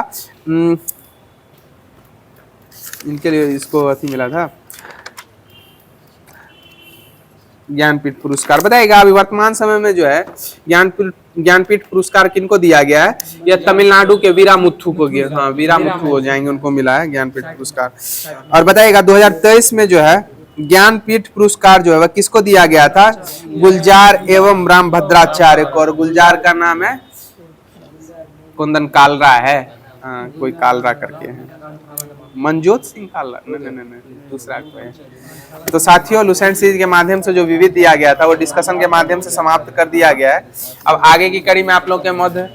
इनके लिए इसको अथी मिला था ज्ञानपीठ पुरस्कार। बताइएगा अभी वर्तमान समय में जो है ज्ञानपीठ पुरस्कार किनको दिया गया है? यह तमिलनाडु के वीरामुथु को गया। हाँ, वीरामुथु हो जाएंगे, उनको मिला है ज्ञानपीठ पुरस्कार। और बताइएगा 2023 में जो है ज्ञानपीठ पुरस्कार जो है वह किसको दिया गया था? गुलजार एवं राम भद्राचार्य को। और गुलजार का नाम है कुंदन कालरा है। हाँ, कोई कालरा करके है, मनजोत सिंह कालरा, नहीं दूसरा कोई है। तो साथियों, लुसेंट सीरीज के माध्यम से जो विविध दिया गया था वो डिस्कशन के माध्यम से समाप्त कर दिया गया है। अब आगे की कड़ी में आप लोग के मध्य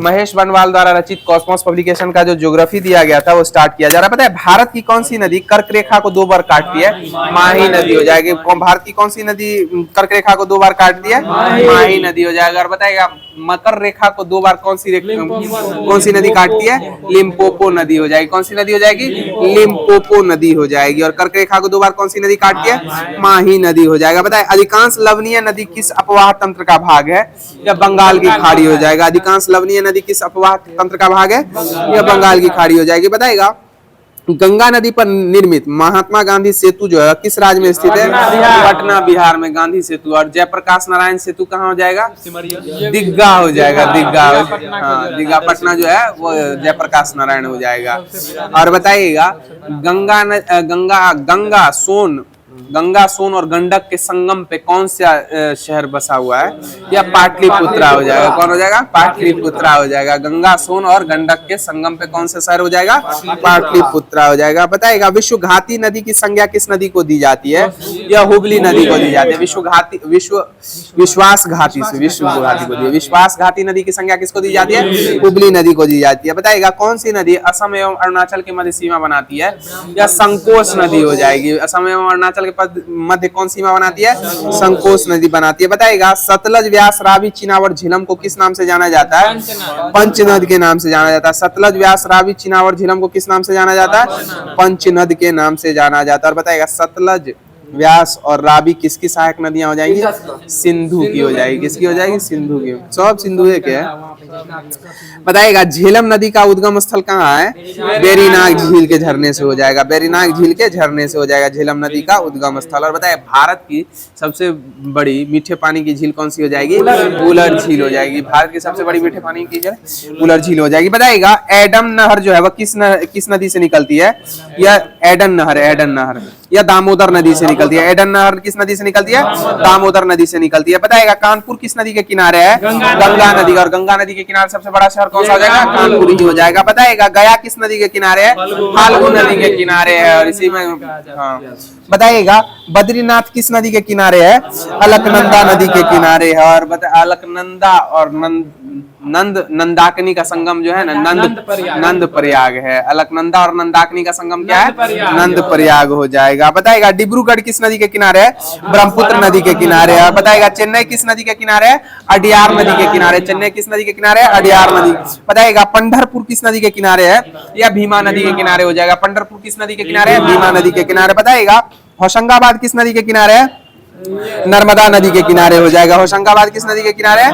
महेश बनवाल द्वारा रचित कॉस्मोस पब्लिकेशन का जो ज्योग्राफी दिया गया था वो स्टार्ट किया जा रहा है। पता है भारत की कौन सी नदी कर्क रेखा को 2 बार काटती है? माही नदी हो जाएगी। भारत की कौन सी नदी कर्क रेखा को 2 बार काटती है? माही नदी हो जाएगा। और बताइएगा मकर रेखा को 2 बार कौन सी नदी काटती है? लिम्पोपो नदी हो जाएगी। कौन सी नदी हो जाएगी? लिम्पोपो नदी हो जाएगी। और कर्क रेखा को 2 बार कौन सी नदी काटती है? माही नदी हो जाएगा। बताए अधिकांश लवणीय नदी किस अपवाह तंत्र का भाग है? या बंगाल की खाड़ी हो जाएगा। अधिकांश लवणीय नदी किस अपवाह तंत्र का भाग है? या बंगाल की खाड़ी हो जाएगी। बताएगा गंगा नदी पर निर्मित महात्मा गांधी सेतु जो है किस राज्य में स्थित है? पटना बिहार में गांधी सेतु। और जयप्रकाश नारायण सेतु कहाँ हो जाएगा? दिग्गा हो जाएगा। दिग्गा, हाँ, दिग्गा पटना जो है वो जयप्रकाश नारायण हो जाएगा। और बताइएगा गंगा सोन और गंडक के संगम पे कौन सा शहर बसा हुआ है? या पाटलिपुत्रा हो जाएगा। कौन हो जाएगा? पाटलिपुत्रा हो जाएगा। गंगा सोन और गंडक के संगम पे कौन सा शहर हो जाएगा? पाटलिपुत्रा हो जाएगा। बताएगा विश्व घाती नदी की संज्ञा किस नदी को दी जाती है? या हुबली नदी को दी जाती है। विश्वास घाती नदी की संज्ञा किसको दी जाती है? हुबली नदी को दी जाती है। बताएगा कौन सी नदी असम एवं अरुणाचल के मध्य सीमा बनाती है? या संकोच नदी हो जाएगी। असम एवं अरुणाचल के मध्य कौन सीमा बनाती है? संकोच नदी बनाती है। बताएगा सतलज, व्यास, रावी, चिनावर, झेलम को किस नाम से जाना जाता है? पंचनद के नाम से जाना जाता है। सतलज, व्यास, रावी, चिनावर, झेलम को किस नाम से जाना जाता है? पंचनद के नाम से जाना जाता है। और बताएगा सतलज, व्यास और रावी किसकी सहायक नदियां हो जाएंगी? सिंधु की हो जाएगी। किसकी हो जाएगी? सिंधु की। सब सिंधु है क्या? बताइएगा झेलम नदी का उद्गम स्थल कहाँ है? बेरीनाग झील के झरने से हो जाएगा। बेरीनाग झील के झरने से हो जाएगा झेलम नदी का उद्गम स्थल। और बताइए भारत की सबसे बड़ी मीठे पानी की झील कौन सी हो जाएगी? उलर झील हो जाएगी। भारत की सबसे बड़ी मीठे पानी की झील उलर झील हो जाएगी। बताइएगा एडम नहर जो है वह किस नदी से निकलती है? या एडन नहर या दामोदर नदी से निकलती है। एडन नहर किस नदी से निकलती है? दामोदर नदी से निकलती है। बताइएगा कानपुर किस नदी के किनारे है? गंगा नदी। और गंगा नदी के किनारे सबसे बड़ा शहर कौन सा हो जाएगा? कानपुर ही हो जाएगा। बताइएगा गया किस नदी के किनारे है? फाल्गु नदी के किनारे है। और इसी में हाँ बताइएगा बद्रीनाथ किस नदी के किनारे है? अलकनंदा नदी के किनारे है। और अलकनंदा और नंदाकिनी का संगम जो है ना नंद प्रयाग है। अलकनंदा और नंदाकिनी का संगम क्या है? नंद प्रयाग हो जाएगा। बताएगा डिब्रूगढ़ किस नदी के किनारे है? ब्रह्मपुत्र नदी के किनारे है। बताएगा चेन्नई किस नदी के किनारे है? अडियार नदी के किनारे। चेन्नई किस नदी के किनारे है? अडियार नदी। बताएगा पंढरपुर किस नदी के किनारे है? या भीमा नदी के किनारे हो जाएगा। पंढरपुर किस नदी के किनारे है? भीमा नदी के किनारे। बताएगा होशंगाबाद किस नदी के किनारे है? नर्मदा नदी के किनारे हो जाएगा। होशंगाबाद किस नदी के किनारे है?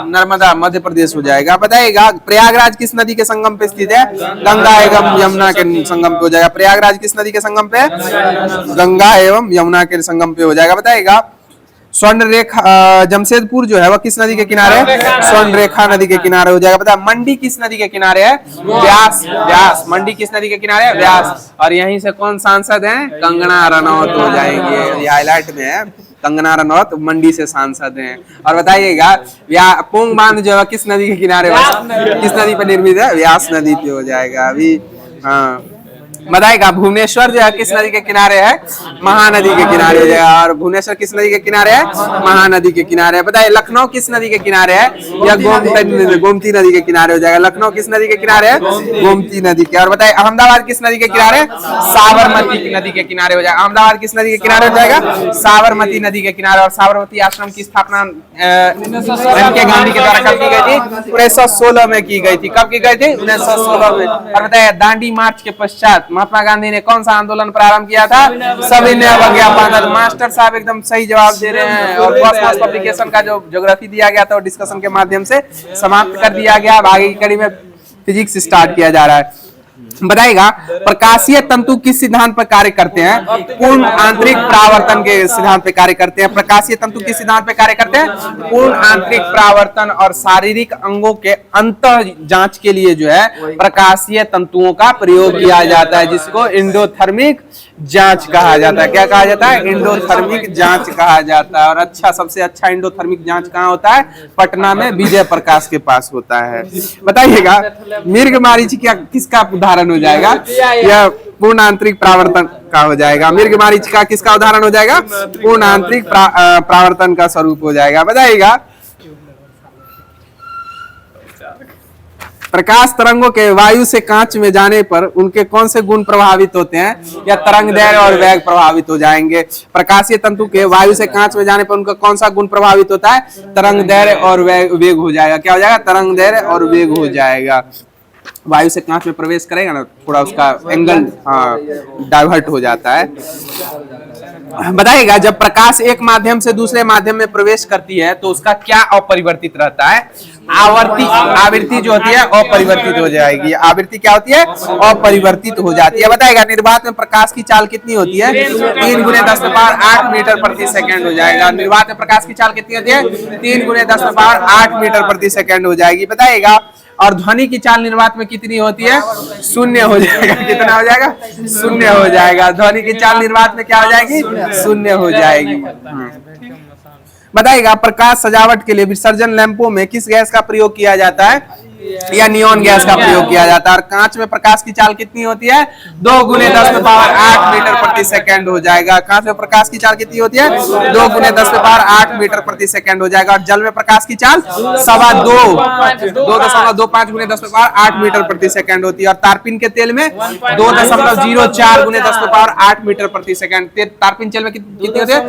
नर्मदा मध्य प्रदेश हो जाएगा। बताइएगा प्रयागराज किस नदी के संगम पे स्थित है? गंगा एवं यमुना के संगम पे हो जाएगा। प्रयागराज किस नदी के संगम पे? गंगा एवं यमुना के संगम पे हो जाएगा। बताइएगा स्वर्ण रेखा जमशेदपुर जो है वह किस नदी के किनारे है? स्वर्ण रेखा नदी के किनारे हो जाएगा। बताया मंडी किस नदी के किनारे है? व्यास। मंडी किस नदी के किनारे है? व्यास। और यहीं से कौन सांसद हैं? कंगना रनौत हो जाएंगे। ये हाईलाइट में है, कंगना रनौत मंडी से सांसद हैं। और बताइएगा पोंग बांध जो है किस नदी के किनारे किस नदी पर निर्मित है? व्यास नदी पे हो जाएगा। अभी हाँ बताएगा भुवनेश्वर जो है किस नदी के किनारे है? महानदी के किनारे हो जाएगा। और भुवनेश्वर किस नदी के किनारे है? महानदी के किनारे है। बताइए लखनऊ किस नदी के किनारे है? या गोमती नदी के किनारे हो जाएगा। लखनऊ किस नदी के किनारे है? गोमती नदी के। और बताइए अहमदाबाद किस नदी के किनारे? साबरमती नदी के किनारे हो जाएगा। अहमदाबाद किस नदी के किनारे हो जाएगा? साबरमती नदी के किनारे। और साबरमती आश्रम की स्थापना एम.के. गांधी के द्वारा कब की गई थी? 1916 में की गई थी। कब की गई थी? 1916 में। और बताइए दांडी मार्च के पश्चात महात्मा गांधी ने कौन सा आंदोलन प्रारंभ किया था? सविनय अवज्ञा आंदोलन। मास्टर साहब एकदम सही जवाब दे रहे हैं। और कॉस्मोस पब्लिकेशन का जो ज्योग्राफी दिया गया था वो डिस्कशन के माध्यम से समाप्त कर दिया गया। अब आगे की कड़ी में फिजिक्स स्टार्ट किया जा रहा है। बताइएगा प्रकाशीय तंतु किस सिद्धांत पर कार्य करते हैं? पूर्ण आंतरिक परावर्तन के सिद्धांत पे कार्य करते हैं। प्रकाशीय तंतु किस सिद्धांत पे कार्य करते हैं? पूर्ण आंतरिक परावर्तन और शारीरिक अंगों के अंतः जांच के लिए जो है प्रकाशीय तंतुओं का प्रयोग किया जाता है, जिसको एंडोथर्मिक जांच कहा जाता है। क्या कहा जाता है? एंडोथर्मिक जांच कहा जाता है। और अच्छा, सबसे अच्छा एंडोथर्मिक जांच कहाँ होता है? पटना में विजय प्रकाश के पास होता है। बताइएगा मृग मरीचिका किसका उदाहरण हो जाएगा? यह पूर्ण आंतरिक परावर्तन का हो जाएगा। मृग मरीचिका किसका उदाहरण हो जाएगा? पूर्ण आंतरिक परावर्तन का स्वरूप हो जाएगा। बताइएगा प्रकाश तरंगों के वायु से कांच में जाने पर उनके कौन से गुण प्रभावित होते हैं? या तरंग दैर्घ्य और वेग प्रभावित हो जाएंगे। प्रकाशीय तंतु के वायु से कांच में जाने पर उनका कौन सा गुण प्रभावित होता है? तरंग दैर्घ्य और वेग हो जाएगा। क्या हो जाएगा? तरंग दैर्घ्य और वेग हो जाएगा। वायु से कांच में प्रवेश करेगा ना, थोड़ा उसका एंगल डाइवर्ट हो जाता है। बताइएगा जब प्रकाश एक माध्यम से दूसरे माध्यम में प्रवेश करती है तो उसका क्या अपरिवर्तित रहता है? आवृत्ति जो होती है अपरिवर्तित हो जाएगी। आवृत्ति क्या होती है? अपरिवर्तित हो जाती है। बताइएगा निर्वात में प्रकाश की चाल कितनी होती है? 3 × 10⁸ मीटर प्रति सेकंड हो जाएगा। निर्वात में प्रकाश की चाल कितनी होती है? 3 × 10⁸ मीटर प्रति सेकंड हो जाएगी। बताइएगा और ध्वनि की चाल निर्वात में कितनी होती है? 0 हो जाएगा। कितना हो जाएगा? 0 हो जाएगा। ध्वनि की चाल निर्वात में क्या हो जाएगी? 0 हो जाएगी। बताइएगा प्रकाश सजावट के लिए विसर्जन लैंपों में किस गैस का प्रयोग किया जाता है? या नियॉन गैस का प्रयोग किया जाता है। और कांच में प्रकाश की चाल कितनी होती है? 2 × 10⁸ मीटर प्रति सेकंड हो जाएगा। कांच में प्रकाश की चाल कितनी होती है? 2 × 10⁸ मीटर प्रति सेकंड हो जाएगा। और जल में प्रकाश की चाल 2.25 × 10⁸ मीटर प्रति सेकंड होती है। और तारपीन के तेल में 2.04 × 10⁸ मीटर प्रति सेकंड। तारपीन तेल में कितनी होती है?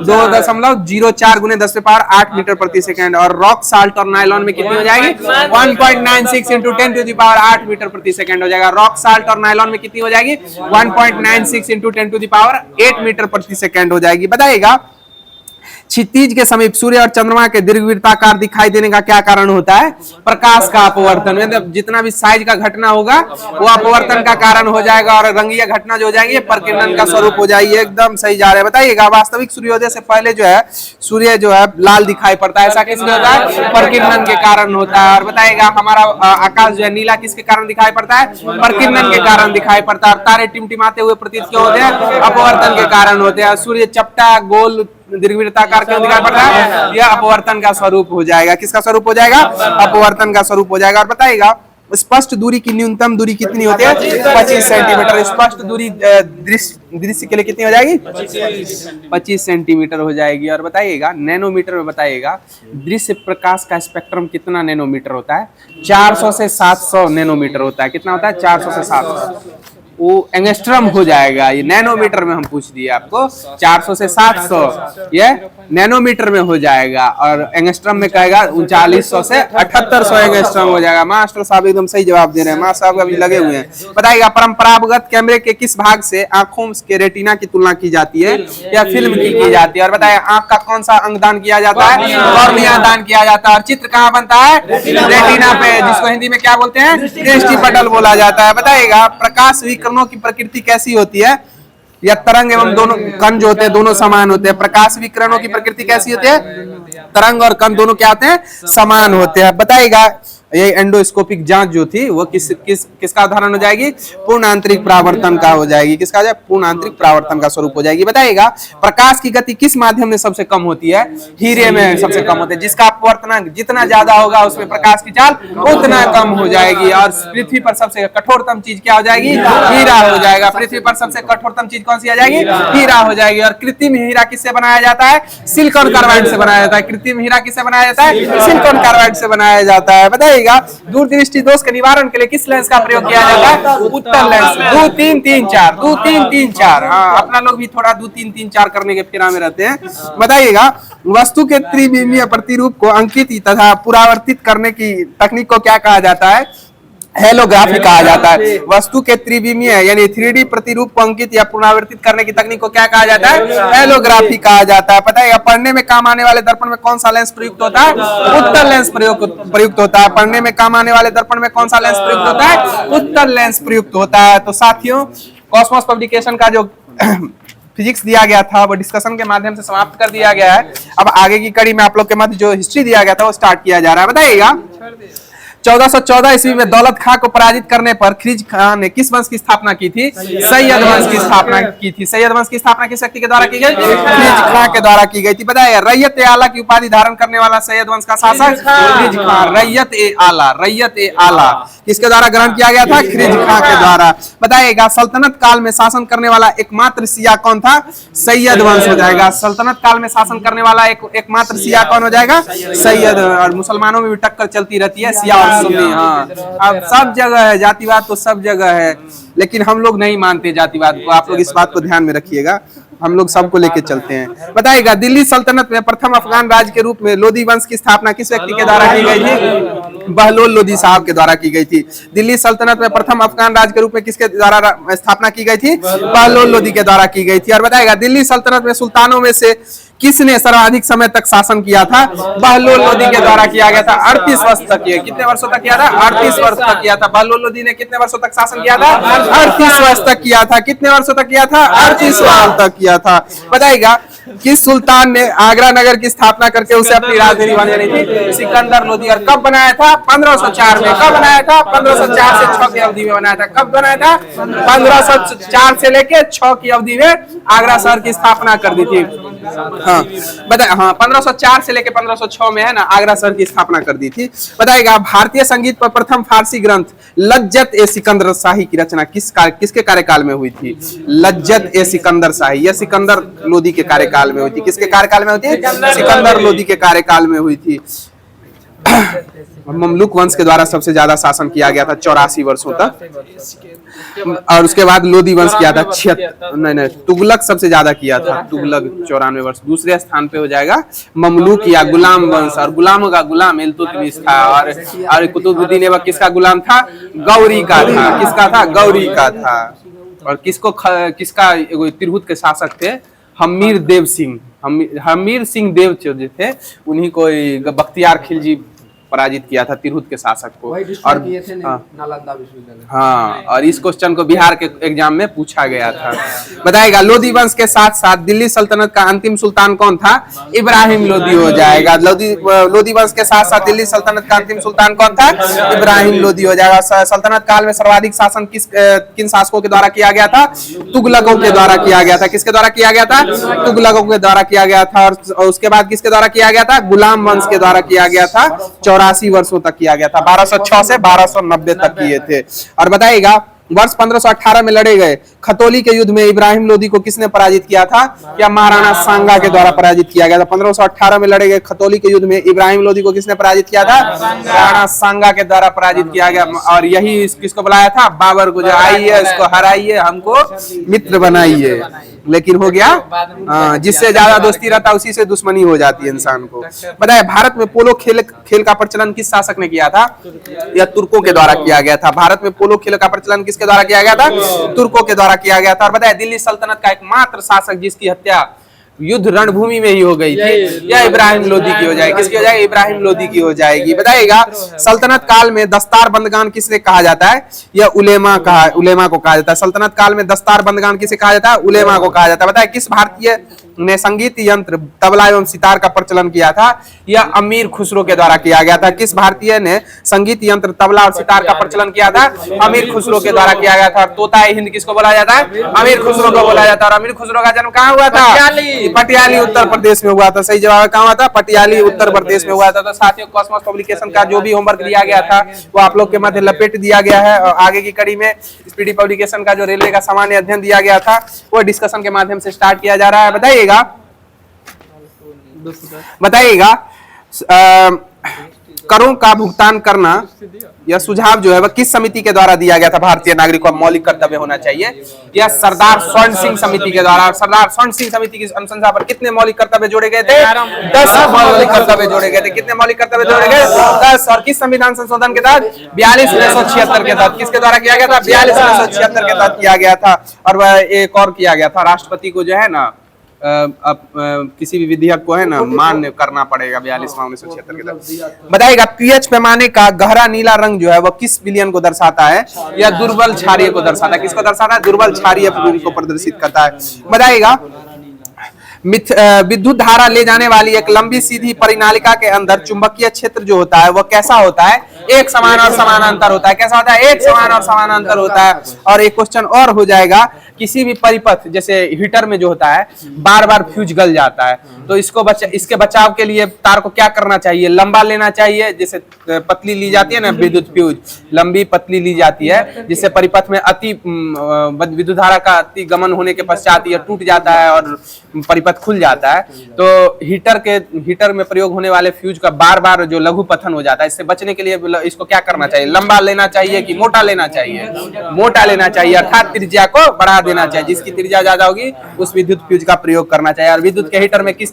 2.04 × 10⁸ मीटर प्रति सेकंड। और रॉक साल्ट और नायलॉन में कितनी हो जाएगी? 1.96 × 10⁸ मीटर प्रति सेकंड हो जाएगा। रॉक साल्ट और नायलॉन में कितनी हो जाएगी? 1.96 × 10⁸ मीटर प्रति सेकंड हो जाएगी। बताइएगा क्षितिज के समीप सूर्य और चंद्रमा के दीर्घवृत्ताकार दिखाई देने का क्या कारण होता है? प्रकाश का अपवर्तन। मतलब जितना भी साइज का घटना होगा वो अपवर्तन का कारण हो जाएगा। और रंगीय घटना जो हो जाएगी प्रकीर्णन का स्वरूप हो जाएगी। एकदम सही जा रहे हैं। बताइएगा वास्तविक सूर्योदय से पहले जो है सूर्य जो है लाल दिखाई पड़ता है। ऐसा किस लिए होता है? प्रकीर्णन के कारण होता है। और बताइएगा हमारा आकाश जो है नीला किसके कारण दिखाई पड़ता है? प्रकीर्णन के कारण दिखाई पड़ता है। और तारे टिमटिमाते हुए प्रतीत क्यों होते हैं? अपवर्तन के कारण होते हैं। सूर्य चपटा गोल दीर्घवृत्ताकार क्यों दिखाई पड़ रहा है? यह अपवर्तन का स्वरूप हो जाएगा। किसका स्वरूप हो जाएगा? अपवर्तन का स्वरूप हो जाएगा। और बताइएगा स्पष्ट दूरी की न्यूनतम दूरी कितनी होती है? 25 सेंटीमीटर। स्पष्ट दूरी दृश्य के लिए कितनी हो जाएगी? 25 सेंटीमीटर हो जाएगी। और बताइएगा नैनोमीटर में बताइएगा दृश्य प्रकाश का स्पेक्ट्रम कितना नैनोमीटर होता है? 400 से 700 नैनोमीटर होता है। कितना होता है? 400 से 700। वो एंगस्ट्रम हो जाएगा। ये नैनोमीटर में हम पूछ दिए आपको। 400 से 700 ये नैनोमीटर में हो जाएगा। और एंगस्ट्रम में कहेगा 3900 से 7800 एंगस्ट्रम हो जाएगा। मास्टर साहब एकदम सही जवाब दे रहे हैं। मास्टर साहब अभी लगे हुए हैं। बताइएगा परंपरागत कैमरे के किस भाग से आंखों के रेटिना की तुलना की जाती है या फिल्म की जाती है? और बताइए आंख का कौन सा अंग दान किया जाता है? कॉर्निया दान किया जाता है। और चित्र कहाँ बनता है? रेटिना पे, जिसको हिंदी में क्या बोलते हैं? दृष्टि पटल बोला जाता है। बताइएगा प्रकाश विकिरणों की प्रकृति कैसी होती है? या तरंग एवं दोनों कण जो होते हैं दोनों समान होते हैं। प्रकाश विकिरणों की प्रकृति कैसी होती है? तरंग और कण दोनों क्या होते हैं? समान होते हैं। बताइएगा ये एंडोस्कोपिक जांच जो थी वो किसका उदाहरण हो जाएगी? पूर्ण आंतरिक परावर्तन का हो जाएगी। किसका? पूर्ण आंतरिक परावर्तन का स्वरूप हो जाएगी। बताइएगा प्रकाश की गति किस माध्यम में सबसे कम होती है? हीरे में सबसे कम होती है। जिसका अपवर्तनांक जितना ज्यादा होगा उसमें प्रकाश की चाल उतना कम हो जाएगी। और पृथ्वी पर सबसे कठोरतम चीज क्या हो जाएगी? हीरा हो जाएगा। पृथ्वी पर सबसे कठोरतम चीज कौन सी आ जाएगी? हीरा हो जाएगी। और कृत्रिम हीरा किससे बनाया जाता है? सिलिकॉन कार्बाइड से बनाया जाता है। कृत्रिम हीरा किससे बनाया जाता है? सिलिकॉन कार्बाइड से बनाया जाता है। बताइएगा दूरदृष्टि दोष के निवारण के लिए किस लेंस का प्रयोग किया जाता है? उत्तल लेंस। 2 3 3 4 2 3 3 4। हाँ अपना लोग भी थोड़ा 2 3 3 4 करने के फेरा में रहते हैं। बताइएगा वस्तु के त्रिविमीय प्रतिरूप को अंकित तथा पुरावर्तित करने की तकनीक को क्या कहा जाता है? हेलोग्राफी कहा जाता है। वस्तु के त्रिविमीय यानी 3D प्रतिरूप को अंकित या पुनरावर्तित करने की तकनीक को क्या कहा जाता है? हेलोग्राफी कहा जाता है। पता है पढ़ने में काम आने वाले दर्पण में कौन सा लेंस प्रयुक्त होता है? उत्तल लेंस प्रयुक्त होता है। पढ़ने में काम आने वाले दर्पण में कौन सा लेंस प्रयुक्त होता है? उत्तल लेंस प्रयुक्त होता है। तो साथियों कॉस्मोस पब्लिकेशन का जो फिजिक्स दिया गया था वो डिस्कशन के माध्यम से समाप्त कर दिया गया है। अब आगे की कड़ी में आप लोग के मध्य जो हिस्ट्री दिया गया था वो स्टार्ट किया जा रहा है। बताइएगा 1414 ईस्वी में दौलत खां को पराजित करने पर खिलजी खान ने किस वंश की स्थापना की थी? सैयद वंश की स्थापना की थी। सैयद वंश की स्थापना किस व्यक्ति के द्वारा की गई? खिलजी खां के द्वारा की गई थी। बताइए रैयत ए आला की उपाधि धारण करने वाला सैयद वंश का शासक खिलजी खान। रैयत ए आला, रैयत ए आला किसके द्वारा ग्रहण किया गया था? खिलजी खां के द्वारा। बताइएगा सल्तनत काल में शासन करने वाला एकमात्र शिया कौन था? सैयद वंश हो जाएगा। सल्तनत काल में शासन करने वाला एकमात्र शिया कौन हो जाएगा? सैयद। और मुसलमानों में भी टक्कर चलती रहती है शिया और सुन्नी। हाँ अब सब जगह है जातिवाद, तो सब जगह है, लेकिन हम लोग नहीं मानते जातिवाद को। आप लोग इस बात को ध्यान में रखिएगा, हम लोग सबको लेके चलते हैं। बताइएगा दिल्ली सल्तनत में प्रथम अफगान राज्य के रूप में लोदी वंश की स्थापना किस व्यक्ति के द्वारा की गई थी? बहलोल लोदी साहब के द्वारा की गई थी। दिल्ली सल्तनत में प्रथम अफगान राज्य के रूप में किसके द्वारा स्थापना की गई थी? बहलोल लोदी के द्वारा की गई थी। और बताइएगा दिल्ली सल्तनत में सुल्तानों में से किसने सर्वाधिक समय तक शासन किया था? बहलोल लोदी के द्वारा किया गया था। 38 वर्ष तक किया। कितने वर्षों तक किया था? 38 वर्ष तक किया था। बहलोल लोदी ने कितने वर्षों तक शासन किया था? 38 वर्ष तक किया था। कितने वर्षों तक किया था? 38 वर्ष तक किया था। बताइएगा किस सुल्तान ने आगरा नगर की स्थापना करके उसे अपनी राजधानी बनाई थी? सिकंदर लोदी। और कब बनाया था? 1504 में। कब बनाया था? 1504 से 6 की अवधि में बनाया था। कब बनाया था? 1504 से लेके 6 की अवधि में आगरा शहर की स्थापना कर दी थी। हाँ बताए, हाँ 1504 से लेके 1506 में है ना आगरा शहर की स्थापना कर दी थी। बताएगा भारतीय संगीत पर प्रथम फारसी ग्रंथ लज्जत ए सिकंदर शाही की रचना किसके कार्यकाल में हुई थी? लज्जत ए सिकंदर शाही। यह सिकंदर लोदी के कार्यकाल में हुई थी। किसके कार्यकाल में हुई थी? सिकंदर लोदी के कार्यकाल में हुई थी। ममलुक वंश के द्वारा सबसे ज्यादा शासन किया गया था 84 वर्षों तक। और उसके बाद लोदी वंश किया था 76। तुगलक सबसे ज्यादा किया था, तुगलक 94 वर्ष। दूसरे स्थान पे हो जाएगा ममलुक या गुलाम वंश। और गुलामों का गुलाम इल्तुतमिश था। और कुतुबुद्दीन ऐबक किसका गुलाम था? गौरी का था। किसका था? गौरी का था। और किसका तिरहुत के शासक थे? हमीर देव सिंह। हमीर सिंह देव जो थे उन्हीं को बख्तियार खिलजी पराजित किया था तिरहुत के शासक को। और नालंदा विश्वविद्यालय। हाँ और इस क्वेश्चन को बिहार के एग्जाम में पूछा गया था। बताएगा लोदी वंश के साथ साथ दिल्ली सल्तनत का अंतिम सुल्तान कौन था? इब्राहिम लोदी हो जाएगा। लोदी वंश के साथ साथ दिल्ली सल्तनत का अंतिम सुल्तान कौन था? इब्राहिम लोदी हो जाएगा। सल्तनत काल में सर्वाधिक शासन किन शासकों के द्वारा किया गया था? तुगलकों के द्वारा किया गया था। किसके द्वारा किया गया था? तुगलकों के द्वारा किया गया था। और उसके बाद किसके द्वारा किया गया था? गुलाम वंश के द्वारा किया गया था। 84 वर्षों तक किया गया था। 1206 से 1290 तक किए थे। और बताइएगा वर्ष 1518 में लड़े गए खतौली के युद्ध में इब्राहिम लोदी को किसने पराजित किया था? या महाराणा सांगा के द्वारा पराजित किया गया था? 1518 में लड़े गए खतौली के युद्ध में इब्राहिम लोदी को किसने पराजित किया था? महाराणा सांगा के द्वारा पराजित किया गया। और यही किसको बुलाया था? बाबर को, जो आइए इसको हराइए, हमको मित्र बनाइए। लेकिन हो गया जिससे ज्यादा दोस्ती रहता उसी से दुश्मनी हो जाती है इंसान को। बताए भारत में पोलो खेल का प्रचलन किस शासक ने किया था? यह तुर्कों के द्वारा किया गया था। भारत में पोलो खेल का प्रचलन किसके द्वारा किया गया था? तुर्कों के द्वारा किया गया था। और बताए दिल्ली सल्तनत का एकमात्र शासक जिसकी हत्या युद्ध रणभूमि में ही हो गई थी, यह इब्राहिम लोदी की हो जाएगी। किसकी हो जाएगी? इब्राहिम लोदी की हो जाएगी। बताइएगा सल्तनत काल में दस्तार बंदगान किसने कहा जाता है? यह उलेमा को कहा जाता है। सल्तनत काल में दस्तार बंदगान किसे कहा जाता है? उलेमा को कहा जाता है। बताए किस भारतीय ने संगीत यंत्र तबला एवं सितार का प्रचलन किया था? यह अमीर खुसरो के द्वारा किया गया था। किस भारतीय ने संगीत यंत्र तबला और सितार का प्रचलन किया था? अमीर खुसरो के द्वारा किया गया था। और तोता हिंद किसको बोला जाता है? अमीर खुसरो को बोला जाता है। और अमीर खुसरो का जन्म कहाँ हुआ था? पटियाली उत्तर प्रदेश में हुआ था। सही जवाब कहाँ हुआ था? पटियाली उत्तर प्रदेश में हुआ था। तो साथियों कॉस्मोस पब्लिकेशन का जो भी होमवर्क दिया गया था वो आप लोग के मध्य लपेट दिया गया है। और आगे की कड़ी में स्पीडी पब्लिकेशन का जो रेलवे का सामान्य अध्ययन दिया गया था वो डिस्कशन के माध्यम से स्टार्ट किया जा रहा है। बताइएगा करों का भुगतान करना यह सुझाव जो है वह किस समिति के द्वारा दिया गया था? भारतीय नागरिकों का मौलिक कर्तव्य होना चाहिए। यह सरदार स्वर्ण सिंह समिति के द्वारा। सरदार स्वर्ण सिंह समिति की अनुशंसा पर कितने मौलिक कर्तव्य जोड़े गए थे? 10 मौलिक कर्तव्य जोड़े गए थे। कितने मौलिक कर्तव्य जोड़े गए? 10। और किस संविधान संशोधन के तहत? 42/1976 के तहत। किसके द्वारा किया गया था? 42/1976 के तहत किया गया था। और वह एक और किया गया था, राष्ट्रपति को जो है ना किसी भी विधेयक को है ना मान्य करना पड़ेगा 42/1976 के तहत। बताइएगा पीएच पैमाने का गहरा नीला रंग जो है वह किस विलयन को दर्शाता है? या दुर्बल क्षारीय को दर्शाता है। किसको दर्शाता है? दुर्बल क्षारीय को प्रदर्शित करता है। बताइएगा विद्युत धारा ले जाने वाली एक लंबी सीधी परिनालिका के अंदर चुंबकीय क्षेत्र जो होता है वह कैसा होता है? एक समान और समानांतर होता है। कैसा होता है? एक समान और समानांतर होता है। और एक क्वेश्चन और हो जाएगा, किसी भी परिपथ जैसे हीटर में जो होता है बार बार फ्यूज गल जाता है, तो इसके बचाव के लिए तार को क्या करना चाहिए? लंबा लेना चाहिए, जैसे पतली ली जाती है ना विद्युत फ्यूज, लंबी पतली ली जाती है जिससे परिपथ में अति विद्युत धारा का अति गमन होने के पश्चात यह टूट जाता है और परिपथ खुल जाता है। तो हीटर में प्रयोग होने वाले फ्यूज का बार बार जो लघु पतन हो जाता है, इससे बचने के लिए इसको क्या करना चाहिए? लंबा लेना चाहिए कि मोटा लेना चाहिए? मोटा लेना चाहिए, अर्थात त्रिज्या को बढ़ा देना चाहिए। जिसकी त्रिज्या ज्यादा होगी उस विद्युत फ्यूज का प्रयोग करना चाहिए। और विद्युत के हीटर में किस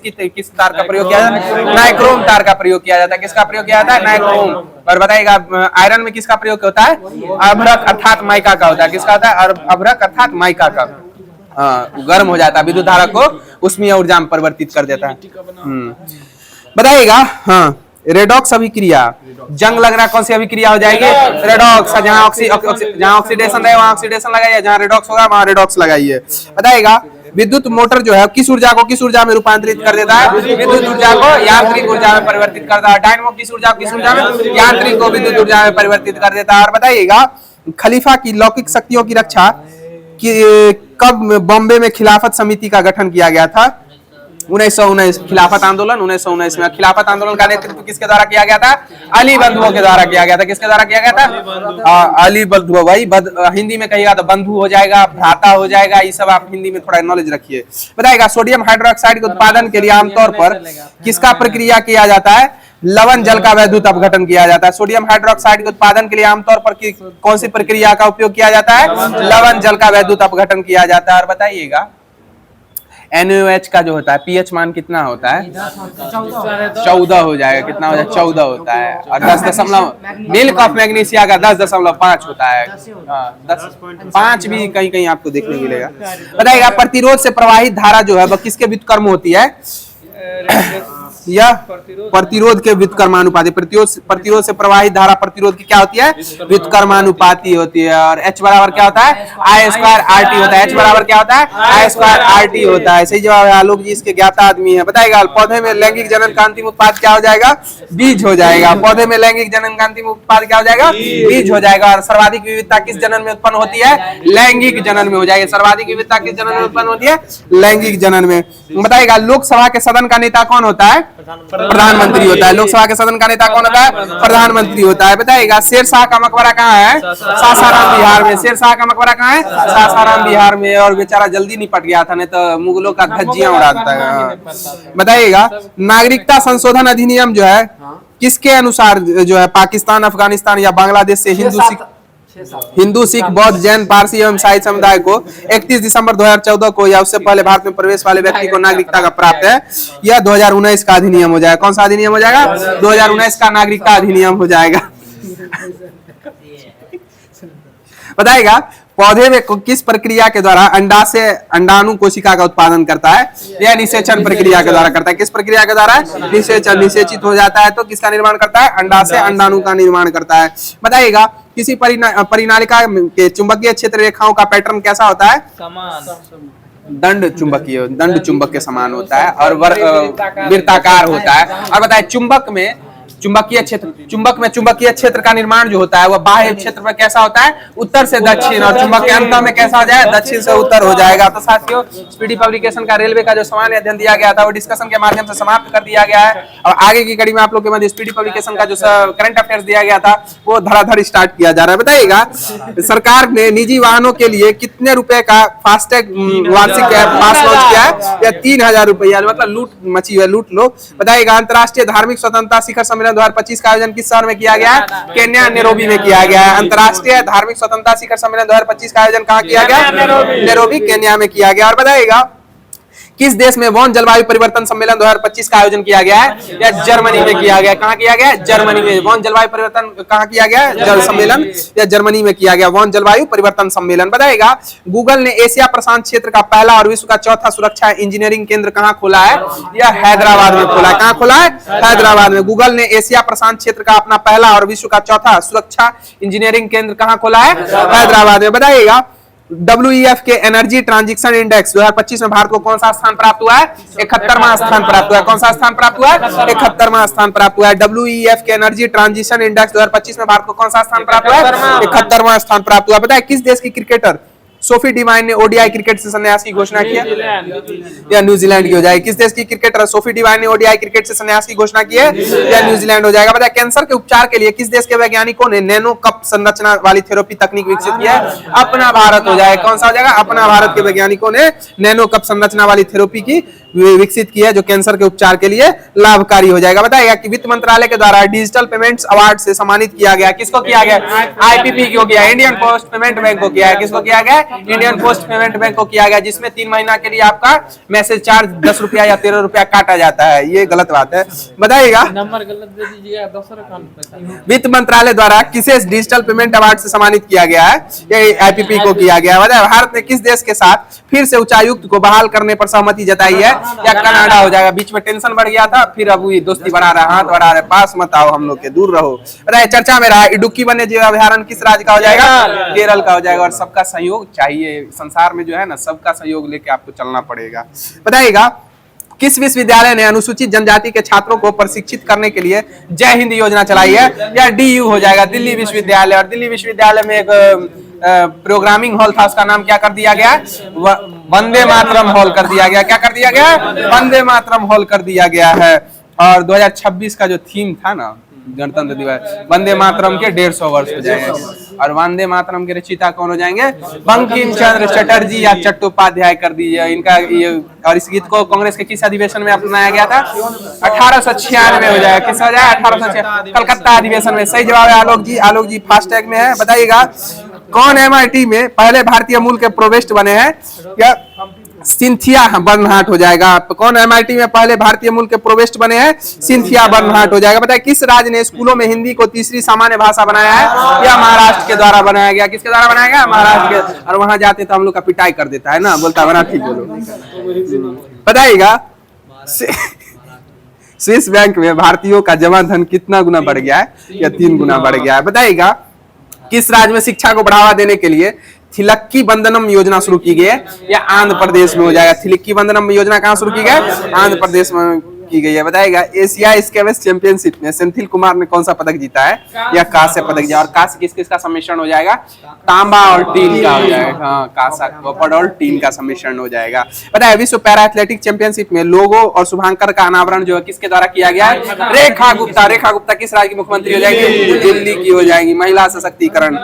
तार का प्रयोग किया जाता है? नाइक्रोम तार का प्रयोग किया जाता है। किसका प्रयोग किया जाता है? नाइक्रोम। और बताइएगा आयरन में किसका प्रयोग होता है? अभ्रक अर्थात माइका का होता है। किसका होता है? अभ्रक अर्थात माइका का। गर्म हो जाता है, विद्युत धारा को उष्मीय ऊर्जा में परिवर्तित कर देता है। बताइएगा हाँ, रेडॉक्स अभिक्रिया, जंग लग रहा, कौन सी अभिक्रिया हो जाएगी? रेडॉक्स। जहाँ ऑक्सीडेशन रहे वहाँ ऑक्सीडेशन लगाइए, जहाँ रेडॉक्स होगा वहाँ रेडॉक्स लगाइए। बताइएगा विद्युत मोटर जो है किस ऊर्जा को किस ऊर्जा में रूपांतरित कर देता है? विद्युत ऊर्जा को यांत्रिक ऊर्जा में परिवर्तित करता है। डायनामो किस ऊर्जा को किस ऊर्जा में? यांत्रिक को विद्युत ऊर्जा में परिवर्तित कर देता है। और बताइएगा खलीफा की लौकिक शक्तियों की रक्षा कब बॉम्बे में खिलाफत समिति का गठन किया गया था? 1919 खिलाफत आंदोलन 1919 में। खिलाफत आंदोलन का नेतृत्व किसके द्वारा किया गया था? अली बंधुओं के द्वारा किया गया था। किसके द्वारा किया गया था? अली बंधुओं। भाई हिंदी में कहिएगा तो बंधु हो जाएगा, भ्राता हो जाएगा, ये सब आप हिंदी में थोड़ा नॉलेज रखिए। बताइएगा सोडियम हाइड्रोक्साइड के उत्पादन के लिए आमतौर पर किसका प्रक्रिया किया जाता है? लवण जल का वैद्युत अपघटन किया जाता है। सोडियम हाइड्रोक्साइड के उत्पादन के लिए आमतौर पर कौन सी प्रक्रिया का उपयोग किया जाता है? लवण जल का वैद्युत अपघटन किया जाता है। और बताइएगा NaOH का जो होता है पीएच मान कितना होता है? 14 हो जाएगा। कितना हो जाएगा? 14 होता है। और 10 मिल्क ऑफ मैग्नीशिया का 10.5 होता है। 10.5 भी कहीं कहीं आपको देखने मिलेगा। बताइएगा प्रतिरोध से प्रवाहित धारा जो है वह किसके व्युत्क्रम होती है? यह प्रतिरोध के व्युत्क्रमानुपाती। प्रतिरोध से प्रवाहित धारा प्रतिरोध की क्या होती है? व्युत्क्रमानुपाती होती है। और H बराबर क्या होता है? I²RT होता है। H बराबर क्या होता है? I²RT होता है। सही जवाब है। आलोक जी इसके ज्ञाता आदमी है। बताइएगा पौधे में लैंगिक जनन का अंतिम उत्पाद क्या हो जाएगा? बीज हो जाएगा। पौधे में लैंगिक जनन का अंतिम उत्पाद क्या हो जाएगा? बीज हो जाएगा। और सर्वाधिक विविधता किस जनन में उत्पन्न होती है? लैंगिक जनन में हो जाएगी। सर्वाधिक विविधता किस जनन में उत्पन्न होती है? लैंगिक जनन में। बताइएगा लोकसभा के सदन का नेता कौन होता है? प्रधानमंत्री होता है। लोकसभा के सदन का नेता कौन होता है? प्रधानमंत्री होता है। बताइएगा शेरशाह का मकबरा कहाँ है? सासाराम बिहार में। शेरशाह का मकबरा कहाँ है? सासाराम बिहार में। और बेचारा जल्दी निपट गया था, नहीं तो मुगलों का धज्जियां उड़ाता है। बताइएगा नागरिकता संशोधन अधिनियम जो है किसके अनुसार जो है पाकिस्तान, अफगानिस्तान या बांग्लादेश से हिंदू, सिख, बौद्ध, जैन, पारसी एवं ईसाई समुदाय को 31 दिसंबर 2014 को या उससे पहले भारत में प्रवेश वाले व्यक्ति को नागरिकता का प्राप्त है? यह 2019 का अधिनियम हो जाएगा। कौन सा अधिनियम हो जाएगा? 2019 का नागरिकता अधिनियम हो जाएगा। बताइएगा पौधे में किस प्रक्रिया के द्वारा अंडा से अंडाणु कोशिका का उत्पादन करता है? यह निषेचन प्रक्रिया के द्वारा करता है। किस प्रक्रिया के द्वारा? निषेचन। निषेचित हो जाता है तो किसका निर्माण करता है? अंडा से अंडाणु का निर्माण करता है। बताइएगा किसी परिनालिका के चुंबकीय क्षेत्र रेखाओं का पैटर्न कैसा होता है? दंड चुंबक के समान होता है और वृत्ताकार होता है। और बताए चुंबक में चुंबकीय क्षेत्र का निर्माण जो होता है वह बाह्य क्षेत्र में कैसा होता है? उत्तर से दक्षिण। और चुंबक के अंत में कैसा हो जाए? दक्षिण से उत्तर हो जाएगा। तो साथियों स्पीडी पब्लिकेशन का रेलवे का जो सामान्य अध्ययन दिया गया था वो डिस्कशन के माध्यम से समाप्त कर दिया गया है। और आगे की कड़ी में आप लोग के मध्य स्पीडी पब्लिकेशन का जो करंट अफेयर्स दिया गया था वो धड़ाधड़ स्टार्ट किया जा रहा है। बताइएगा सरकार ने निजी वाहनों के लिए कितने रुपए का फास्टैग वार्षिक पास लॉन्च किया है? या 3000 रुपया। मतलब लूट मची हुई, लूट लो। बताइएगा अंतर्राष्ट्रीय धार्मिक स्वतंत्रता शिखर सम्मेलन 2025 का आयोजन किस शहर में किया गया है? केन्या नैरोबी में किया गया है। अंतर्राष्ट्रीय धार्मिक स्वतंत्रता शिखर सम्मेलन 2025 का आयोजन कहाँ किया गया? नैरोबी केन्या में किया गया। और बताइएगा किस देश में वॉन जलवायु परिवर्तन सम्मेलन 2025 का आयोजन किया गया है? या जर्मनी में किया गया? कहाँ किया गया? जर्मनी में। वॉन जलवायु परिवर्तन कहाँ किया गया? जल सम्मेलन या जर्मनी में किया गया वॉन जलवायु परिवर्तन सम्मेलन। बताइएगा गूगल ने एशिया प्रशांत क्षेत्र का पहला और विश्व का चौथा सुरक्षा इंजीनियरिंग केंद्र कहाँ खोला है? या हैदराबाद में खोला है। कहाँ खोला है? हैदराबाद में। गूगल ने एशिया प्रशांत क्षेत्र का अपना पहला और विश्व का चौथा सुरक्षा इंजीनियरिंग केंद्र कहाँ खोला है? हैदराबाद में। बताइएगा WEF के एनर्जी ट्रांजिशन इंडेक्स 2025 में भारत को कौन सा स्थान प्राप्त हुआ है? 71वां स्थान प्राप्त हुआ है। कौन सा स्थान प्राप्त हुआ है? 71वां स्थान प्राप्त हुआ है। WEF के एनर्जी ट्रांजिशन इंडेक्स 2025 में भारत को कौन सा स्थान प्राप्त हुआ है? 71वां स्थान प्राप्त हुआ। बताए किस देश की क्रिकेटर सोफी डिवाइन ने ओडीआई क्रिकेट से संन्यास की घोषणा की है? या न्यूजीलैंड की हो जाएगी। किस देश की क्रिकेटर सोफी डिवाइन ने ओडीआई क्रिकेट से संन्यास की घोषणा की है? या न्यूजीलैंड हो जाएगा। बताया कैंसर के उपचार के लिए किस देश के वैज्ञानिकों ने नैनो कप संरचना वाली थेरेपी तकनीक विकसित की है? अपना भारत हो जाएगा। कौन सा हो जाएगा? अपना भारत के वैज्ञानिकों ने नैनो कप संरचना वाली थेरेपी की विकसित की है जो कैंसर के उपचार के लिए लाभकारी हो जाएगा। बताइएगा कि वित्त मंत्रालय के द्वारा डिजिटल पेमेंट्स अवार्ड से सम्मानित किया गया। किसको किया गया? IPP को किया, इंडियन पोस्ट पेमेंट बैंक को किया है। किसको किया गया? इंडियन पोस्ट पेमेंट बैंक को किया गया, जिसमें 3 महीना के लिए आपका मैसेज चार्ज 10 रुपया या 13 रुपया काटा जाता है। ये गलत बात है। बताइएगा नंबर गलत दे दीजिएगा, दूसरा काम। वित्त मंत्रालय द्वारा किसे डिजिटल पेमेंट अवार्ड से सम्मानित किया गया है? ये IPP को किया गया। बताइए भारत ने किस देश के साथ फिर से उच्चायुक्त को बहाल करने पर सहमति जताई है? या कनाडा हो जाएगा। बीच में टेंशन बढ़ गया था, फिर अब ये दोस्ती बढ़ा रहा, हाथ बढ़ा रहे, पास मत आओ हम लोग के, दूर रहो। अरे चर्चा में रहा इडुक्की वन्य जीव अभयारण्य किस राज्य का हो जाएगा? केरल का हो जाएगा। और सबका सहयोग चाहिए संसार में, जो है ना, सबका सहयोग लेके आपको चलना पड़ेगा। बताइएगा किस विश्वविद्यालय ने अनुसूचित जनजाति के छात्रों को प्रशिक्षित करने के लिए जय हिंद योजना चलाई है? या DU हो जाएगा, दिल्ली विश्वविद्यालय। और दिल्ली विश्वविद्यालय में एक प्रोग्रामिंग हॉल था, उसका नाम क्या कर दिया गया? वंदे मातरम हॉल कर दिया गया। क्या कर दिया गया? वंदे मातरम हॉल कर दिया गया है। और 2026 का जो थीम था ना, गणतंत्र दिवस, वंदे मातरम के 150 वर्ष हो जाएंगे। और वंदे मातरम के रचयिता कौन हो जाएंगे? बंकिम चंद्र चटर्जी या चट्टोपाध्याय कर दीजिए इनका ये। और इस गीत को कांग्रेस के किस अधिवेशन में अपनाया गया था? 1896 हो जाएगा। किस हो जाएगा? 1896 कलकत्ता अधिवेशन में। सही जवाब है आलोक जी। आलोक जी फास्टैग में है। बताइएगा कौन MIT में पहले भारतीय मूल के प्रोवेस्ट बने हैं? या सिंथिया बर्नहार्ट हो जाएगा। कौन MIT में पहले भारतीय मूल के प्रोवेस्ट बने हैं? सिंथिया बर्नहार्ट हो जाएगा। बताइए किस राज्य ने स्कूलों में हिंदी को तीसरी सामान्य भाषा बनाया है? या महाराष्ट्र के द्वारा बनाया गया। किसके द्वारा बनाया गया? महाराष्ट्र के। और वहां जाते तो हम लोग का पिटाई कर देता है ना, बोलता बना ठीक बोलो। बताइएगा स्विस बैंक में भारतीयों का जमा धन कितना गुना बढ़ गया है? या 3 गुना बढ़ गया है। बताइएगा किस राज्य में शिक्षा को बढ़ावा देने के लिए थिलक्की बंधनम योजना शुरू की गई है? या आंध्र प्रदेश में हो जाएगा। थिलक्की बंधनम योजना कहाँ शुरू की गई? आंध्र प्रदेश में की गई है। बताएगा एशिया स्क्वैश चैंपियनशिप में सेंथिल कुमार ने कौन सा पदक जीता है? या कांस्य पदक जीता। और कांस्य किस किस का सम्मिश्रण हो जाएगा? तांबा और टीन का हो जाएगा। हाँ, कांसा कॉपर और टीन का सम्मिश्रण हो जाएगा। बताइए विश्व पैरा एथलेटिक चैंपियनशिप में लोगो और शुभांकर का अनावरण जो है किसके द्वारा किया गया है? रेखा गुप्ता। रेखा गुप्ता किस राज्य की मुख्यमंत्री हो जाएगी? दिल्ली की हो जाएगी। महिला सशक्तिकरण।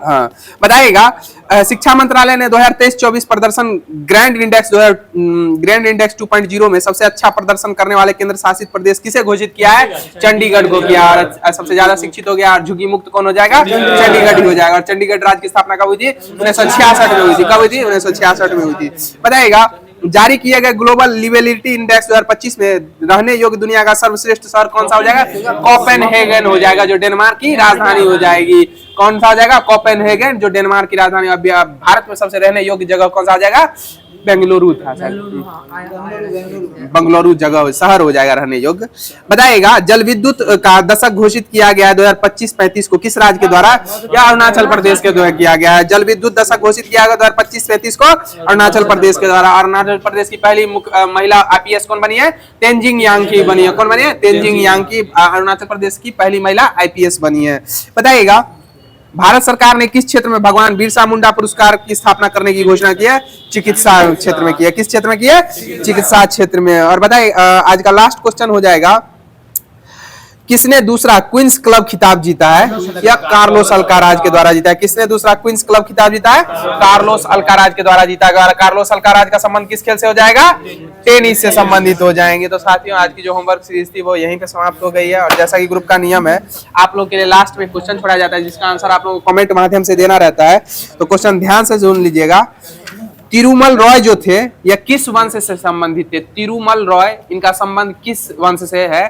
हाँ, बताइएगा शिक्षा मंत्रालय ने 2023-24 प्रदर्शन ग्रैंड इंडेक्स 2.0 में सबसे अच्छा प्रदर्शन करने वाले केंद्र शासित प्रदेश किसे घोषित किया है? चंडीगढ़ को किया। और सबसे ज्यादा शिक्षित हो गया और झुग्गी मुक्त कौन हो जाएगा? चंडीगढ़ ही हो जाएगा। और चंडीगढ़ राज्य की स्थापना कब हुई थी? 1966 में हुई थी। कब हुई थी? 1966 में हुई थी। बताइएगा जारी किया गया ग्लोबल लिवेबिलिटी इंडेक्स 2025 में रहने योग्य दुनिया का सर्वश्रेष्ठ शहर कौन सा हो जाएगा? कोपेनहेगन हो जाएगा, जो डेनमार्क की राजधानी हो जाएगी। कौन सा हो जाएगा? कोपेनहेगन, जो डेनमार्क की राजधानी। अब भारत में सबसे रहने योग्य जगह कौन सा हो जाएगा? बेंगलुरु था, बंगलुरु जगह शहर हो जाएगा रहने योग्य। बताइएगा जल विद्युत का दशक घोषित किया गया है 2025-35 को किस राज्य के द्वारा? या अरुणाचल प्रदेश के द्वारा किया गया है। जल विद्युत दशक घोषित किया गया 2025-35 को अरुणाचल प्रदेश के द्वारा। अरुणाचल प्रदेश की पहली महिला IPS कौन बनी है? तेंजिंग यांकी बनी है। कौन बनी है? तेंजिंग यांकी अरुणाचल प्रदेश की पहली महिला IPS बनी है। बताइएगा भारत सरकार ने किस क्षेत्र में भगवान बिरसा मुंडा पुरस्कार की स्थापना करने की घोषणा की है? चिकित्सा क्षेत्र में की है। किस क्षेत्र में की है? चिकित्सा क्षेत्र में। और बताइए आज का लास्ट क्वेश्चन हो जाएगा किसने दूसरा क्वींस क्लब खिताब जीता है या कार्लोस अल्काराज के द्वारा जीता है? किसने दूसरा क्वींस क्लब खिताब जीता है? कार्लोस अल्काराज के द्वारा जीता है। कार्लोस अल्काराज का संबंध किस खेल से हो जाएगा? टेनिस से संबंधित हो जाएंगे। तो साथियों, आज की जो होमवर्क सीरीज थी वो यहीं पे समाप्त हो गई है। और जैसा कि ग्रुप का नियम है, आप लोग के लिए लास्ट में क्वेश्चन छोड़ा जाता है जिसका आंसर आप लोगों को कमेंट माध्यम से देना रहता है। तो क्वेश्चन ध्यान से सुन लीजिएगा। तिरुमल रॉय जो थे यह किस वंश से संबंधित थे? तिरुमल रॉय, इनका संबंध किस वंश से है?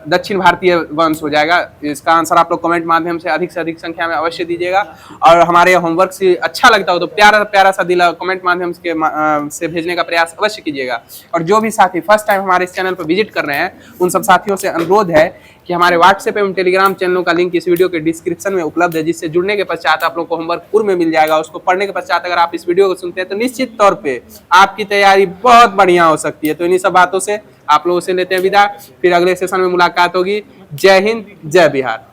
दक्षिण भारतीय वंश हो जाएगा। इसका आंसर आप लोग कमेंट माध्यम से अधिक संख्या में अवश्य दीजिएगा। और हमारे होमवर्क से अच्छा लगता हो तो प्यारा प्यारा सा दिल कमेंट माध्यम से भेजने का प्रयास अवश्य कीजिएगा। और जो भी साथी फर्स्ट टाइम हमारे इस चैनल पर विजिट कर रहे हैं, उन सब साथियों से अनुरोध है कि हमारे व्हाट्सएप एवं टेलीग्राम चैनलों का लिंक इस वीडियो के डिस्क्रिप्शन में उपलब्ध है, जिससे जुड़ने के पश्चात आप लोग को होमवर्क पूर्व में मिल जाएगा। उसको पढ़ने के पश्चात अगर आप इस वीडियो को सुनते हैं तो निश्चित तौर पे आपकी तैयारी बहुत बढ़िया हो सकती है। तो इन्हीं सब बातों से आप लोगों से लेते हैं विदा। फिर अगले सेशन में मुलाकात होगी। जय हिंद, जय बिहार।